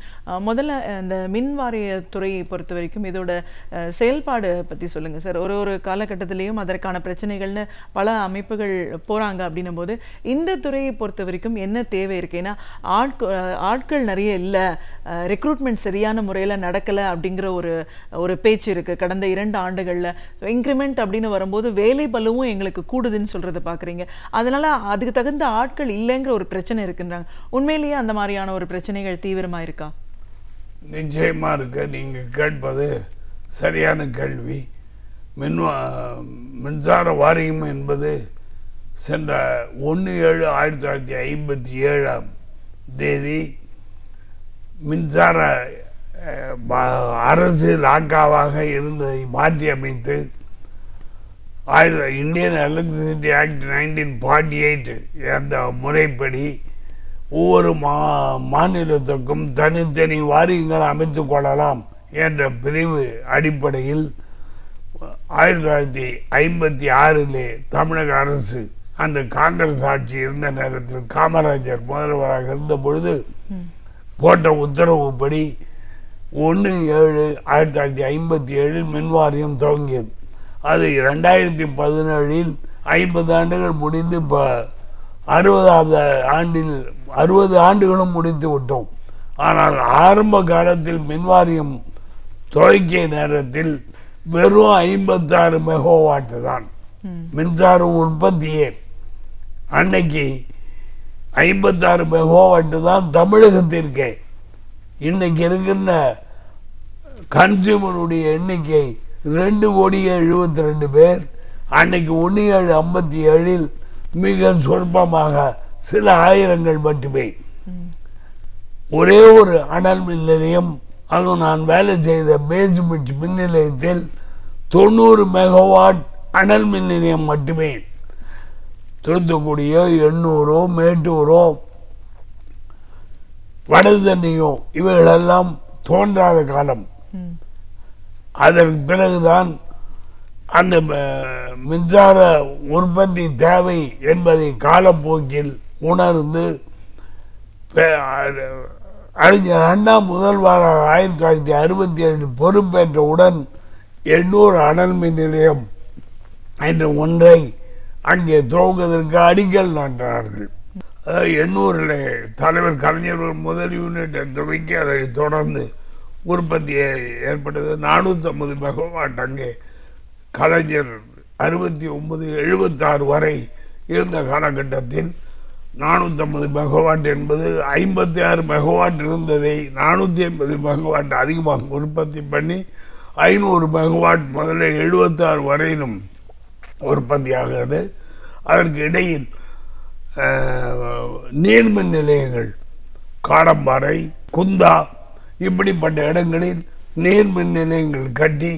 முதல்ல இந்த மின்வாரியத்துறையை பொறுத்த வரைக்கும் இதோட செயல்பாடு பற்றி சொல்லுங்க சார். ஒரு காலகட்டத்திலையும் அதற்கான பிரச்சனைகள்னு பல அமைப்புகள் போறாங்க அப்படின்னும் போது இந்த துறையை பொறுத்த வரைக்கும் என்ன தேவை இருக்கு? ஏன்னா ஆட்கள் நிறைய இல்லை, ரெக்ரூட்மெண்ட் சரியான முறையில் நடக்கலை அப்படிங்கிற ஒரு பேச்சு இருக்கு. கடந்த 2 ஆண்டுகளில் இன்க்ரிமெண்ட் அப்படின்னு வரும்போது வேலை பலுவும் எங்களுக்கு கூடுதுன்னு சொல்றதை பார்க்குறீங்க. அதனால அதுக்கு தகுந்த ஆட்கள் இல்லைங்கிற ஒரு பிரச்சனை இருக்குன்றாங்க. உண்மையிலேயே அந்த மாதிரியான ஒரு பிரச்சனைகள் தீவிரமா இருக்கா? நிச்சயமா இருக்கு. நீங்க கேட்பது சரியான கேள்வி. மின்சார வாரியம் என்பது சென்ற 1/7/1957 மின்சார அரசு லாக்காவாக இருந்ததை மாற்றி அமைத்து இந்தியன் எலக்ட்ரிசிட்டி ஆக்ட் 1948 அந்த முறைப்படி ஒவ்வொரு மாநிலத்துக்கும் தனித்தனி வாரியங்கள் அமைத்து கொள்ளலாம் என்ற பிரிவு அடிப்படையில் 1956 தமிழக அரசு, அந்த காங்கிரஸ் ஆட்சி இருந்த நேரத்தில் காமராஜர் முதல்வராக இருந்த பொழுது போட்ட உத்தரவுப்படி 1/7/1957 மின்வாரியம் துவங்கியது. அது 2017 50 ஆண்டுகள் முடிந்து இப்போ 60வது ஆண்டில் 60 ஆண்டுகளும் முடித்து விட்டோம். ஆனால் ஆரம்ப காலத்தில் மின்வாரியம் துவக்கிய நேரத்தில் வெறும் 56 மெகாவாட் தான் மின்சார உற்பத்தியே. அன்னைக்கு 56 மெகாவாட் தான் தமிழகத்திற்கே. இன்னைக்கு இருக்கின்ற கன்சியூமருடைய எண்ணிக்கை 2,72,00,000 பேர். அன்னைக்கு 1/7/57 மிக சொற்பமாக சில ஆயிரங்கள் மட்டுமே. ஒரே ஒரு அனல் மின் நிலையம் அதுவும் நான் வேலை செய்த பேஸ்மெண்ட் மின் நிலையத்தில் 90 மெகாவாட் அனல் மின் நிலையம் மட்டுமே. தூத்துக்குடியோ, எண்ணூரோ, மேட்டூரோ, வடதண்ணியோ இவைகளெல்லாம் தோன்றாத காலம். அதற்கு பிறகுதான் அந்த மின்சார உற்பத்தி தேவை என்பதை காலப்போக்கில் உணர்ந்து அறிஞர் அண்ணா முதல்வராக 1967 பொறுப்பேற்றவுடன் 800 அனல் மின் நிலையம் என்ற ஒன்றை அங்கே துவங்குவதற்கு அடிக்கல் நாட்டினார்கள். 800 தலைவர் கலைஞர் முதல் யூனிட்டை துவக்கி அதை தொடர்ந்து உற்பத்தி ஏற்பட்டது. 450 மெகாவாட் அங்கே கலைஞர் 69, 76 வரை இருந்த காலகட்டத்தில் 450 மெகாவாட் என்பது 56 மெகாவாட் இருந்ததை 450 மெகாவாட் அதிகமாக உற்பத்தி பண்ணி 500 மெகாவாட் முதல்ல 76 வரையிலும் உற்பத்தி ஆகிறது. அதற்கு இடையில் நீர்மின் நிலையங்கள் காடம்பாறை, குந்தா இப்படிப்பட்ட இடங்களில் நீர்மின் நிலையங்கள் கட்டி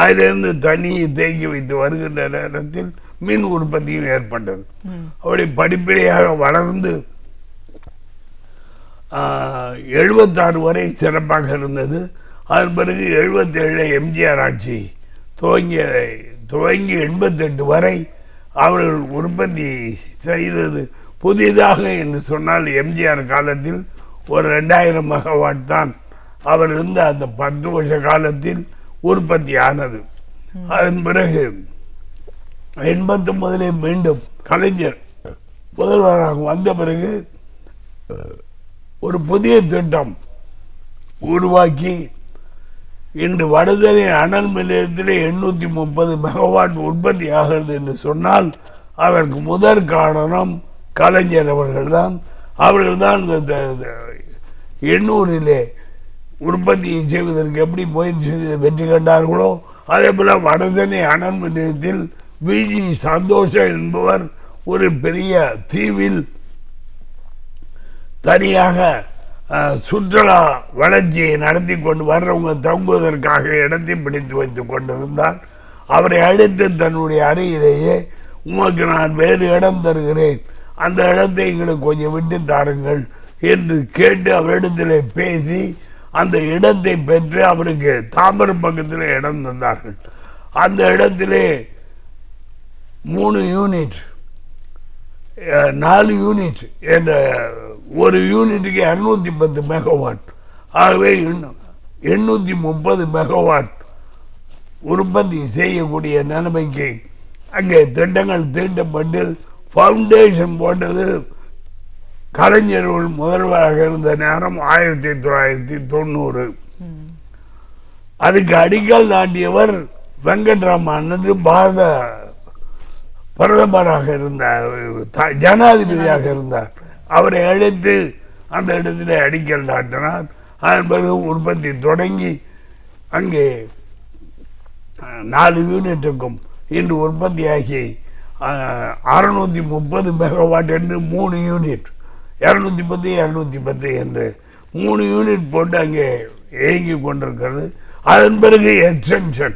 அதிலிருந்து தண்ணியை தேக்கி வைத்து வருகின்ற நேரத்தில் மின் உற்பத்தியும் ஏற்பட்டது. அப்படி படிப்படியாக வளர்ந்து 76 வரை சிறப்பாக இருந்தது. அதன் பிறகு 77 எம்ஜிஆர் ஆட்சி துவங்கி 88 வரை அவர்கள் உற்பத்தி செய்தது புதிதாக என்று சொன்னால் எம்ஜிஆர் காலத்தில் ஒரு 2000 மெகாவாட் தான் அவர் இருந்த அந்த 10 வருஷ காலத்தில் உற்பத்தி ஆனது. அதன் பிறகு 89 மீண்டும் கலைஞர் முதல்வராக வந்த பிறகு ஒரு புதிய திட்டம் உருவாக்கி இன்று வடதணி அனல் நிலையத்தில் 830 மெகாவாட் உற்பத்தி ஆகிறது என்று சொன்னால் அதற்கு முதற் காரணம் கலைஞர் அவர்கள்தான். அவர்கள்தான் இந்த 800 உற்பத்தியை செய்வதற்கு எப்படி முயற்சி வெற்றி கண்டார்களோ அதே போல வடதணி அனல் நிலையத்தில் விஜி சந்தோஷம் என்பவர் ஒரு பெரிய தீவில் தனியாக சுற்றுலா வளர்ச்சியை நடத்தி கொண்டு வர்றவங்க தங்குவதற்காக இடத்தை பிடித்து வைத்துக் கொண்டிருந்தார். அவரை அழைத்து தன்னுடைய அறையிலேயே உமக்கு நான் வேறு இடம் தருகிறேன், அந்த இடத்தை எங்களுக்கு கொஞ்சம் விட்டு தாருங்கள் என்று கேட்டு அவரிடத்தில் பேசி அந்த இடத்தை பெற்று அவருக்கு தாம்பரம் பக்கத்தில் இடம் தந்தார்கள். அந்த இடத்திலே 3 யூனிட் 4 யூனிட் என்ற ஒரு யூனிட்டுக்கு 210 மெகாவாட், ஆகவே 830 மெகாவாட் உற்பத்தி செய்யக்கூடிய நிலைமைக்கு அங்கே திட்டங்கள் தீட்டப்பட்டு ஃபவுண்டேஷன் போட்டது கலைஞர்கள் முதல்வராக இருந்த நேரம் 1990. அதுக்கு அடிக்கல் நாட்டியவர் வெங்கட்ராமன் என்று பாரத பிரதமராக இருந்தார், ஜனாதிபதியாக இருந்தார். அவரை அழைத்து அந்த இடத்துல அடிக்கல் நாட்டினார். அதன் பிறகு உற்பத்தி தொடங்கி அங்கே 4 யூனிட்டுக்கும் இன்று உற்பத்தியாகி 630 மெகாவாட் என்று 3 யூனிட் 210 210 என்று 3 யூனிட் போட்டு அங்கே இயங்கி கொண்டிருக்கிறது. அதன் பிறகு எக்ஸ்டென்ஷன்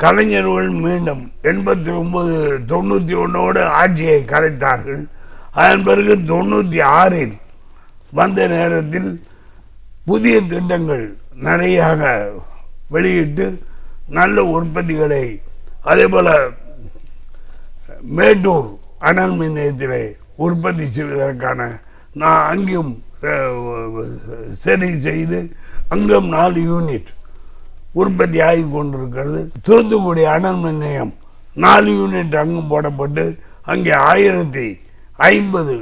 கலைஞர்கள் மீண்டும் 89 91 ஆட்சியை கலைத்தார்கள். அதன் பிறகு 96 வந்த நேரத்தில் புதிய திட்டங்கள் நிறையாக வெளியிட்டு நல்ல உற்பத்திகளை அதே போல மேட்டூர் அனல் மின் நிலையத்திலே உற்பத்தி செய்வதற்கான நான் அங்கேயும் சரி செய்து அங்கும் 4 யூனிட் உற்பத்தி ஆகி கொண்டிருக்கிறது. தூத்துக்குடி அனல் மின் நிலையம் 4 யூனிட் அங்கும் போடப்பட்டு அங்கே 1050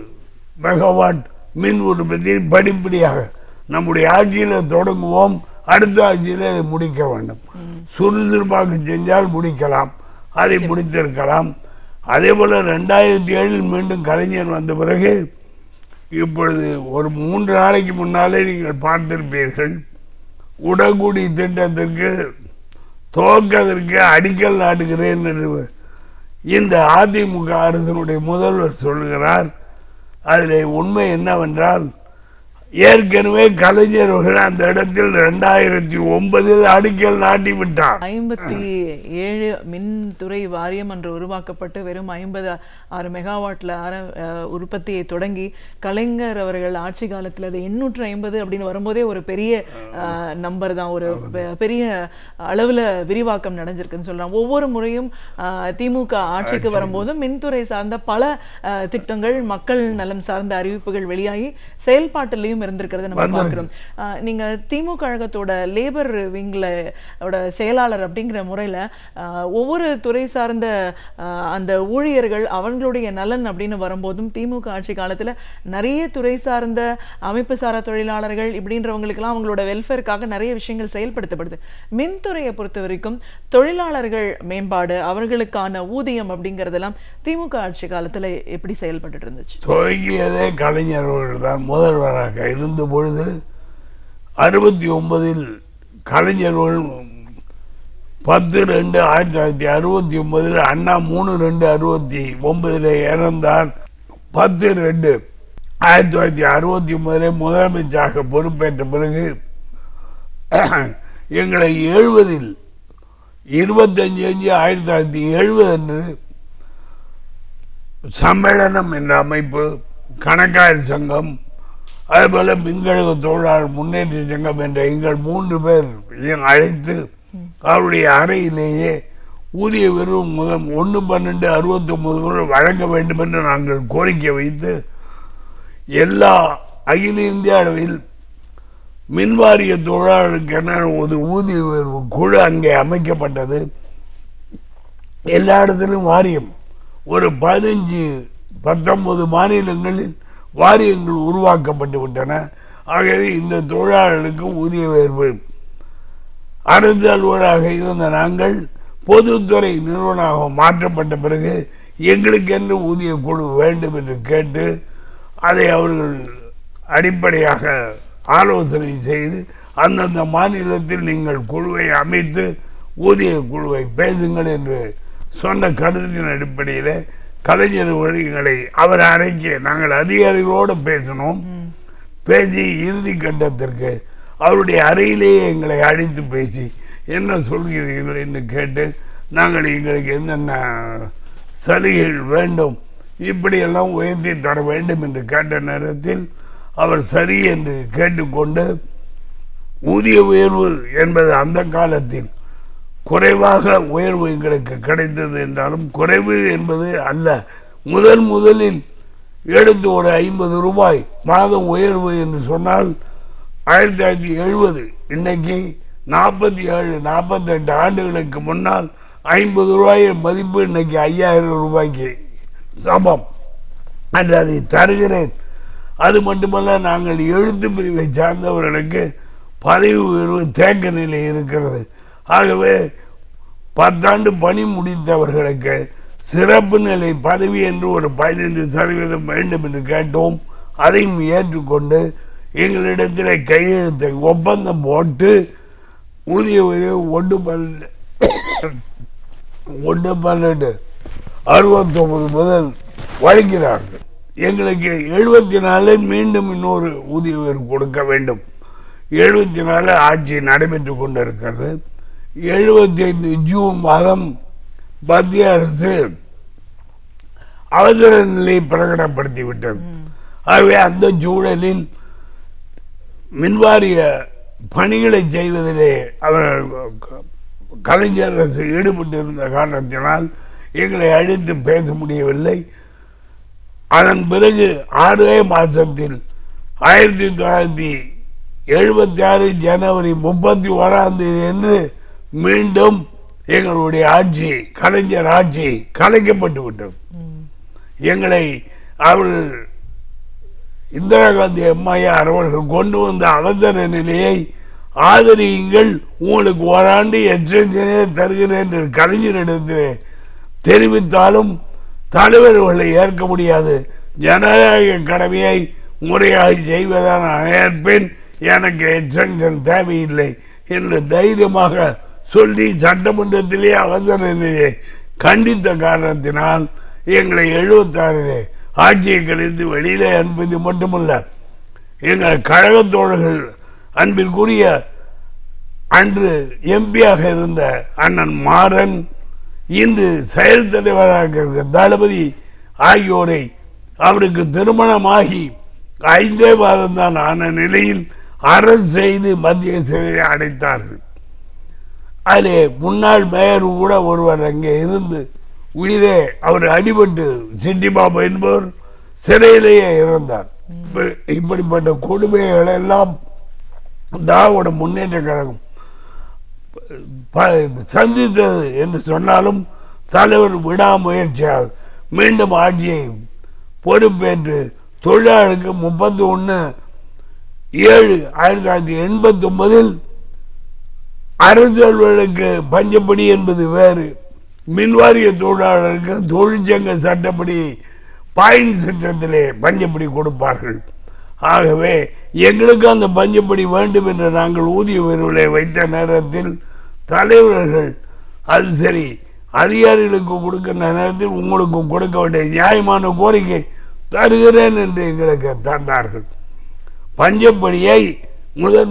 மெகாவாட் மின் உற்பத்தி படிப்படியாக நம்முடைய ஆட்சியில் தொடங்குவோம். அடுத்த ஆட்சியில் அதை முடிக்க வேண்டும். சுறுசுறுப்பாக செஞ்சால் முடிக்கலாம், அதை முடித்திருக்கலாம். அதே போல் 2007 மீண்டும் கலைஞர் வந்த பிறகு இப்பொழுது ஒரு 3 நாளைக்கு முன்னாலே நீங்கள் பார்த்திருப்பீர்கள், உடகுடி திட்டத்திற்கு துவக்கத்திற்கு அடிக்கல் நாட்டுகிறேன் என்று இந்த அதிமுக அரசினுடைய முதல்வர் சொல்கிறார். அதில் உண்மை என்னவென்றால் ஏற்கனவே கலைஞர்கள் அந்த இடத்தில் 2009 அடிக்கல் நாட்டி விட்டார். 57 மின்துறை வாரியம் என்று உருவாக்கப்பட்டு வெறும் 56 மெகாவாட்ல உற்பத்தியை தொடங்கி கலைஞர் அவர்கள் ஆட்சி காலத்தில் அது 850 அப்படின்னு வரும்போதே ஒரு பெரிய நம்பர் தான், ஒரு பெரிய அளவில் விரிவாக்கம் நடந்திருக்குன்னு சொல்றாங்க. ஒவ்வொரு முறையும் திமுக ஆட்சிக்கு வரும்போதும் மின்துறை சார்ந்த பல திட்டங்கள், மக்கள் நலம் சார்ந்த அறிவிப்புகள் வெளியாகி செயல்பாட்டிலையும் இருந்திருக்கிறத நம்ம பார்க்கிறோம். நீங்க திமுக கழகத்தோட லேபர் விங்ல செயலாளர் அப்படிங்கிற முறையில ஒவ்வொரு துறை சார்ந்த அந்த ஊழியர்கள் அவங்களுடைய நலன் அப்படின்னு வரும்போதும் திமுக ஆட்சி காலத்துல நிறைய துறை சார்ந்த அமைப்பு சாரா தொழிலாளர்கள் இப்படின்றவங்களுக்கெல்லாம் அவங்களோட வெல்ஃபேருக்காக நிறைய விஷயங்கள் செயல்படுத்தப்படுது. மின்துறையை பொறுத்த வரைக்கும் தொழிலாளர்கள் மேம்பாடு, அவர்களுக்கான ஊதியம் அப்படிங்கறதெல்லாம் திமுக ஆட்சி காலத்துல எப்படி செயல்பட்டு இருந்துச்சு? துவங்கியதே கலைஞர்கள் தான் முதல்வராக இருந்த பொழுது 69 கலைஞர்கள் 10/2/1969 அண்ணா 3/2/69 இறந்தார். 10/2/1969 முதலமைச்சராக பொறுப்பேற்ற பிறகு எங்களை 70 25/5/1970 அன்று சம்மேளனம் என்ற அமைப்பு, கணக்காயர் சங்கம், அதுபோல மின்கழக தொழிலாளர் முன்னேற்ற சங்கம் என்ற எங்கள் 3 பேர் அழைத்து அவருடைய அறையிலேயே ஊதிய வெறும் 1/12/69 வழங்க வேண்டும் என்று நாங்கள் கோரிக்கை வைத்து எல்லா அகில இந்திய அளவில் மின்வாரிய தொழிலாளருக்கென ஒரு ஊதிய உயர்வு குழு அங்கே அமைக்கப்பட்டது. எல்லா இடத்திலும் வாரியம், ஒரு 15-19 மாநிலங்களில் வாரியங்கள் உருவாக்கப்பட்டு விட்டன. ஆகவே இந்த தொழிலாளர்களுக்கு ஊதிய உயர்வு, அரசு அலுவலராக இருந்த நாங்கள் பொதுத்துறை நிறுவனமாக மாற்றப்பட்ட பிறகு எங்களுக்கென்று ஊதிய குழு வேண்டும் என்று கேட்டு அதை அவர்கள் அடிப்படையாக ஆலோசனை செய்து அந்தந்த மாநிலத்தில் நீங்கள் குழுவை அமைத்து ஊதிய குழுவை பேசுங்கள் என்று சொன்ன கருத்தின் அடிப்படையில் கலைஞர் எங்களை அவர் அறைக்கு நாங்கள் அதிகாரிகளோடு பேசினோம். பேசி இறுதி கட்டத்திற்கு அவருடைய அறையிலேயே எங்களை அழைத்து பேசி என்ன சொல்கிறீர்கள் என்று கேட்டு நாங்கள் எங்களுக்கு என்னென்ன சலுகைகள் வேண்டும் இப்படியெல்லாம் உயர்த்தி தர வேண்டும் என்று கேட்ட நேரத்தில் அவர் சரி என்று கேட்டுக்கொண்டு ஊதிய உயர்வு என்பது அந்த காலத்தில் குறைவாக உயர்வு எங்களுக்கு கிடைத்தது என்றாலும் குறைவு என்பது அல்ல. முதலில் எடுத்து ஒரு 50 ரூபாய் மாதம் உயர்வு என்று சொன்னால் 1970, இன்னைக்கு 47-48 ஆண்டுகளுக்கு முன்னால் 50 ரூபாய் மதிப்பு இன்னைக்கு 5000 ரூபாய்க்கு சமம் என்று அதை தருகிறேன். அது மட்டுமல்ல, நாங்கள் எழுத்து பிரிவை சார்ந்தவர்களுக்கு பதவி உயர்வு தேக்க நிலை இருக்கிறது. ஆகவே 10 ஆண்டு பணி முடித்தவர்களுக்கு சிறப்பு நிலை பதவி என்று ஒரு 15% வேண்டும் என்று கேட்டோம். அதையும் ஏற்றுக்கொண்டு எங்களிடத்தில் கையெழுத்தை ஒப்பந்தம் போட்டு ஊதிய உயர்வு 1/12/69 முதல் வழங்கினார்கள். எங்களுக்கு 74 மீண்டும் இன்னொரு ஊதிய உயர்வு கொடுக்க வேண்டும். 74 ஆட்சி நடைபெற்று கொண்டிருக்கிறது. 75 ஜூன் மாதம் மத்திய அரசு அவசர நிலை பிரகடனப்படுத்திவிட்டது. ஆகவே அந்த சூழலில் மின்வாரிய பணிகளை செய்வதிலே அவர்கள் கலைஞர் அரசு ஈடுபட்டிருந்த காரணத்தினால் எங்களை அழைத்து பேச முடியவில்லை. அதன் பிறகு 6 மாதத்தில் 1976 ஜனவரி 31ஆம் தேதி என்று மீண்டும் எங்களுடைய ஆட்சி, கலைஞர் ஆட்சி கலைக்கப்பட்டு விட்டது. எங்களை அவர்கள் இந்திரா காந்தி அம்மையார் அவர்கள் கொண்டு வந்த அவசர நிலையை ஆதரியுங்கள், உங்களுக்கு ஓராண்டு எக்ஸ்டென்ஷனே தருகிறேன் என்று கலைஞரிடத்தில் தெரிவித்தாலும் தலைவர்களை ஏற்க முடியாது. ஜனநாயக கடமையை முறையாக செய்வதால் நான் ஏற்பேன், எனக்கு எக்ஸ்டென்ஷன் தேவையில்லை என்று தைரியமாக சொல்லி சட்டமன்றத்திலே அவசர நிலையை கண்டித்த காரணத்தினால் எங்களை 76 ஆட்சியை கழித்து வெளியிலே அனுப்பது மட்டுமல்ல, எங்கள் கழகத் தோழர்கள் அன்பிற்குரிய அன்று எம்பியாக இருந்த அண்ணன் மாறன், இன்று செயல் தலைவராக இருக்கிற தளபதி ஆகியோரை அவருக்கு திருமணமாகி 5 மாதம்தான் ஆன நிலையில் அரசு செய்து மத்திய சிறையை அடைத்தார்கள். அதிலே முன்னாள் மேயர் கூட ஒருவர் அங்கே இருந்து உயிரே அவர் அடிபட்டு சிட்டிபாபு என்பவர் சிறையிலேயே இறந்தார். இப்படிப்பட்ட கொடுமைகளை எல்லாம் திராவிட முன்னேற்ற கழகம் சந்தித்தது என்று சொன்னாலும் தலைவர் விடாமுயற்சியால் மீண்டும் ஆட்சியை பொறுப்பேற்று தொழிலாளருக்கு 31/7/1989 அரசு அலுவலர்களுக்கு பஞ்சப்படி என்பது வேறு, மின்வாரிய தொழிலாளருக்கு தொழிற்சங்க சட்டப்படி பாயிண்ட் சட்டத்திலே பஞ்சப்படி கொடுப்பார்கள். ஆகவே எங்களுக்கு அந்த பஞ்சப்படி வேண்டும் என்று நாங்கள் ஊதிய உயர்வுகளை வைத்த நேரத்தில் தலைவர்கள் அது சரி அதிகாரிகளுக்கு கொடுக்கிற நேரத்தில் உங்களுக்கும் கொடுக்க வேண்டிய நியாயமான கோரிக்கை தருகிறேன் என்று எங்களுக்கு தந்தார்கள். பஞ்சப்படியை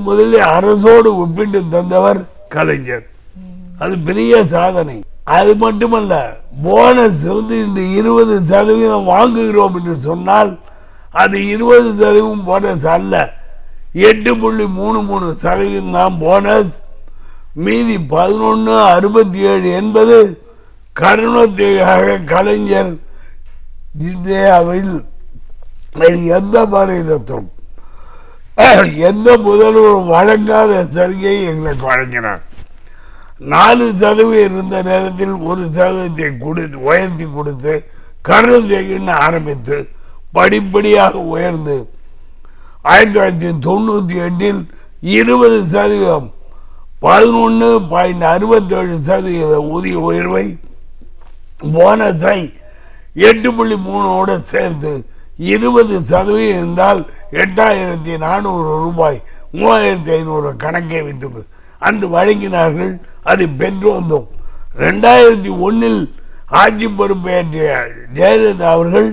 முதலில் அரசோடு ஒப்பிட்டு தந்தவர் கலைஞர். அது பெரிய சாதனை. அது மட்டுமல்ல, போனஸ் இன்று 20% வாங்குகிறோம் என்று சொன்னால் அது 20% போனஸ் அல்ல, 8.33% தான் போனஸ். மீதி 11.67 என்பது கருணத்தையாக கலைஞர் இந்தியாவில் எந்த மாநிலத்திலும் எந்த முதல்வரும் வழங்காத சலுகையை எங்களுக்கு வழங்கினார். 4% இருந்த நேரத்தில் 1% உயர்த்தி கொடுத்து கருணத்தைன்னு ஆரம்பித்து படிப்படியாக உயர்ந்து 1998 20% 11.67% ஊதிய உயர்வை போனஸை 8.3 சேர்த்து 20% என்றால் 8,400 ரூபாய் 3,500 கணக்கை வைத்து அன்று வழங்கினார்கள். அதை பெற்று வந்தோம். 2001 ஆட்சி பொறுப்பேற்றிய ஜெயலலிதா அவர்கள்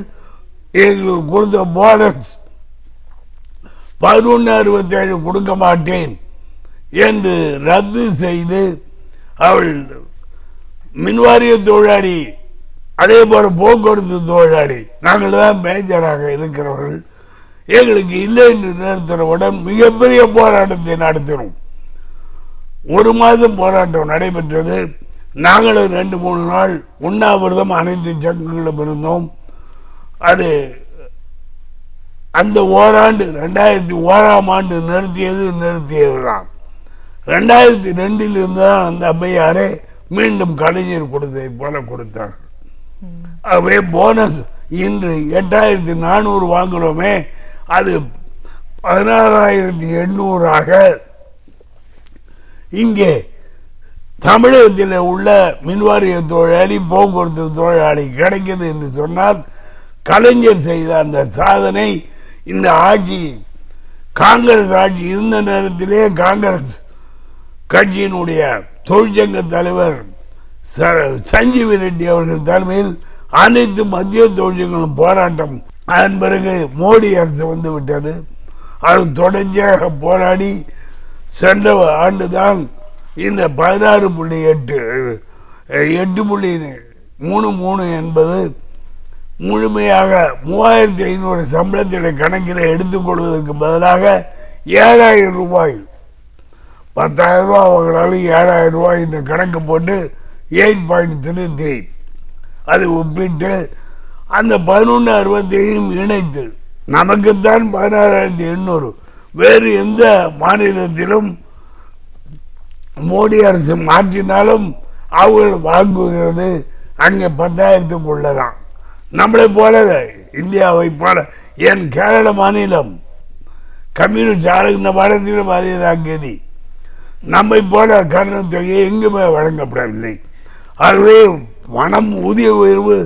எங்களுக்கு கொடுத்த போனஸ் 11.67 கொடுக்க மாட்டேன் என்று ரத்து செய்து அவள் மின்வாரிய தொழிலாளி அதே போல போக்குவரத்து தொழிலாளி நாங்கள் தான் மேஜராக இருக்கிறவர்கள் எங்களுக்கு இல்லை என்று நிறுத்தினவுடன் மிகப்பெரிய போராட்டத்தை நடத்தினோம். 1 மாதம் போராட்டம் நடைபெற்றது. நாங்களும் 2-3 நாள் உண்ணாவிரதம் அனைத்து சங்கங்களும் இருந்தோம். அது அந்த ஓராண்டு 2001ஆம் ஆண்டு நிறுத்தியதுதான். 2002 இருந்து தான் அந்த அம்மையாரே மீண்டும் கலைஞர் கொடுத்ததை போல கொடுத்தார். ஆகவே போனஸ் இன்று 8,400 வாங்குறோமே, அது 16,800ஆக இங்கே தமிழகத்தில் உள்ள மின்வாரிய தொழிலாளி போக்குவரத்து தொழிலாளி கிடைக்குது என்று சொன்னால் கலைஞர் செய்த அந்த சாதனை. இந்த ஆட்சி காங்கிரஸ் ஆட்சி இருந்த நேரத்திலே காங்கிரஸ் கட்சியினுடைய தொழிற்சங்க தலைவர் சஞ்சீவ் ரெட்டி அவர்கள் தலைமையில் அனைத்து மத்திய தொழிற்சங்களும் போராட்டம். அதன் பிறகு மோடி அரசு வந்து விட்டது. அது தொடர்ச்சியாக போராடி சென்ற ஆண்டுதான் இந்த 16.833 என்பது முழுமையாக 3,500 சம்பளத்தினை கணக்கில் எடுத்துக்கொள்வதற்கு பதிலாக 7,000 ரூபாய் 10,000 ரூபாய் வாங்கினாலும் 7,000 ரூபாய் என்ற கணக்கு போட்டு 8.33 அது ஒப்பிட்டு அந்த 11.67 இணைத்து நமக்குத்தான் 16,800. வேறு எந்த மாநிலத்திலும் மோடி அரசு மாற்றினாலும் அவர்கள் வாங்குகிறது அங்கே 10,000க்குள்ளதான். நம்மளை போல இந்தியாவை போல என் கேரள மாநிலம் கம்யூனிஸ்ட் ஆளுகின்ற மாநிலத்திலும் அதேதான் கதி. நம்மை போல கருணை தொகையை எங்குமே வழங்கப்படவில்லை. ஆகவே பணம் ஊதிய உயர்வு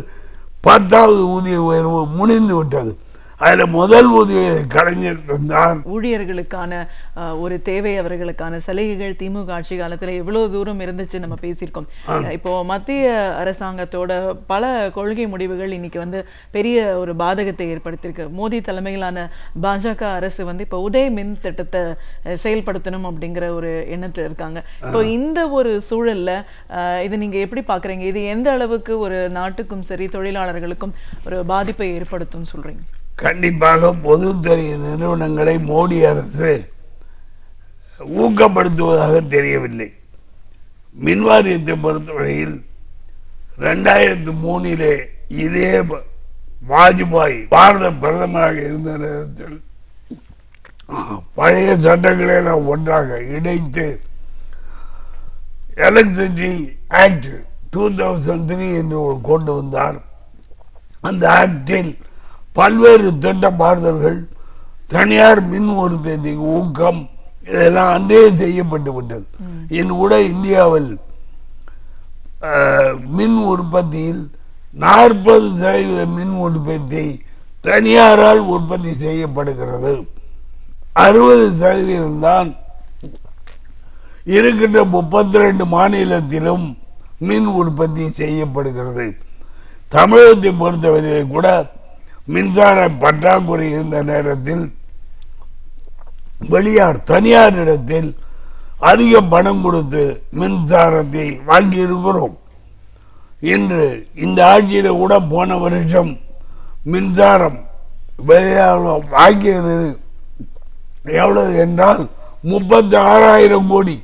10வது ஊதிய உயர்வு முடிந்து விட்டது. அதில் முதல் உதவி கலைஞர் தான். ஊழியர்களுக்கான ஒரு தேவை, அவர்களுக்கான சலுகைகள் திமுக ஆட்சி காலத்துல எவ்வளவு தூரம் இருந்துச்சு நம்ம பேசியிருக்கோம். இப்போ மத்திய அரசாங்கத்தோட பல கொள்கை முடிவுகள் இன்னைக்கு பெரிய ஒரு பாதகத்தை ஏற்படுத்தியிருக்கு. மோடி தலைமையிலான பாஜக அரசு இப்போ உதய் மின் திட்டத்தை செயல்படுத்தணும் அப்படிங்கிற ஒரு எண்ணத்துல இருக்காங்க. இப்போ இந்த ஒரு சூழல்ல இது நீங்க எப்படி பாக்குறீங்க? இது எந்த அளவுக்கு ஒரு நாட்டுக்கும் சரி தொழிலாளர்களுக்கும் ஒரு பாதிப்பை ஏற்படுத்தும் சொல்றீங்க? கண்டிப்பாக பொதுத்துறை நிறுவனங்களை மோடி அரசு ஊக்கப்படுத்துவதாக தெரியவில்லை. மின்வாரியத்தை பொறுத்தவரையில் 2003 இதே வாஜ்பாய் பாரத பிரதமராக இருந்த நேரத்தில் பழைய சட்டங்களை எல்லாம் ஒன்றாக இணைத்து எலக்ட்ரிசிட்டி ஆக்ட் 2003 என்று கொண்டு வந்தார். அந்த ஆக்டில் பல்வேறு திட்ட பாரதர்கள், தனியார் மின் உற்பத்திக்கு ஊக்கம், இதெல்லாம் அன்றே செய்யப்பட்டு விட்டது. இன்று கூட இந்தியாவில் மின் உற்பத்தியில் 40% மின் உற்பத்தி தனியாரால் உற்பத்தி செய்யப்படுகிறது. 60% தான் இருக்கின்ற 32 மாநிலத்திலும் மின் உற்பத்தி செய்யப்படுகிறது. தமிழகத்தை பொறுத்தவரையிலே கூட மின்சார பற்றாக்குறை இருந்த நேரத்தில் தனியார் இடத்தில் அதிக பணம் கொடுத்து மின்சாரத்தை வாங்கி இருக்கிறோம். இன்று இந்த ஆட்சியில கூட போன வருஷம் மின்சாரம் வாங்கியது எவ்வளவு என்றால் 36,000 கோடி.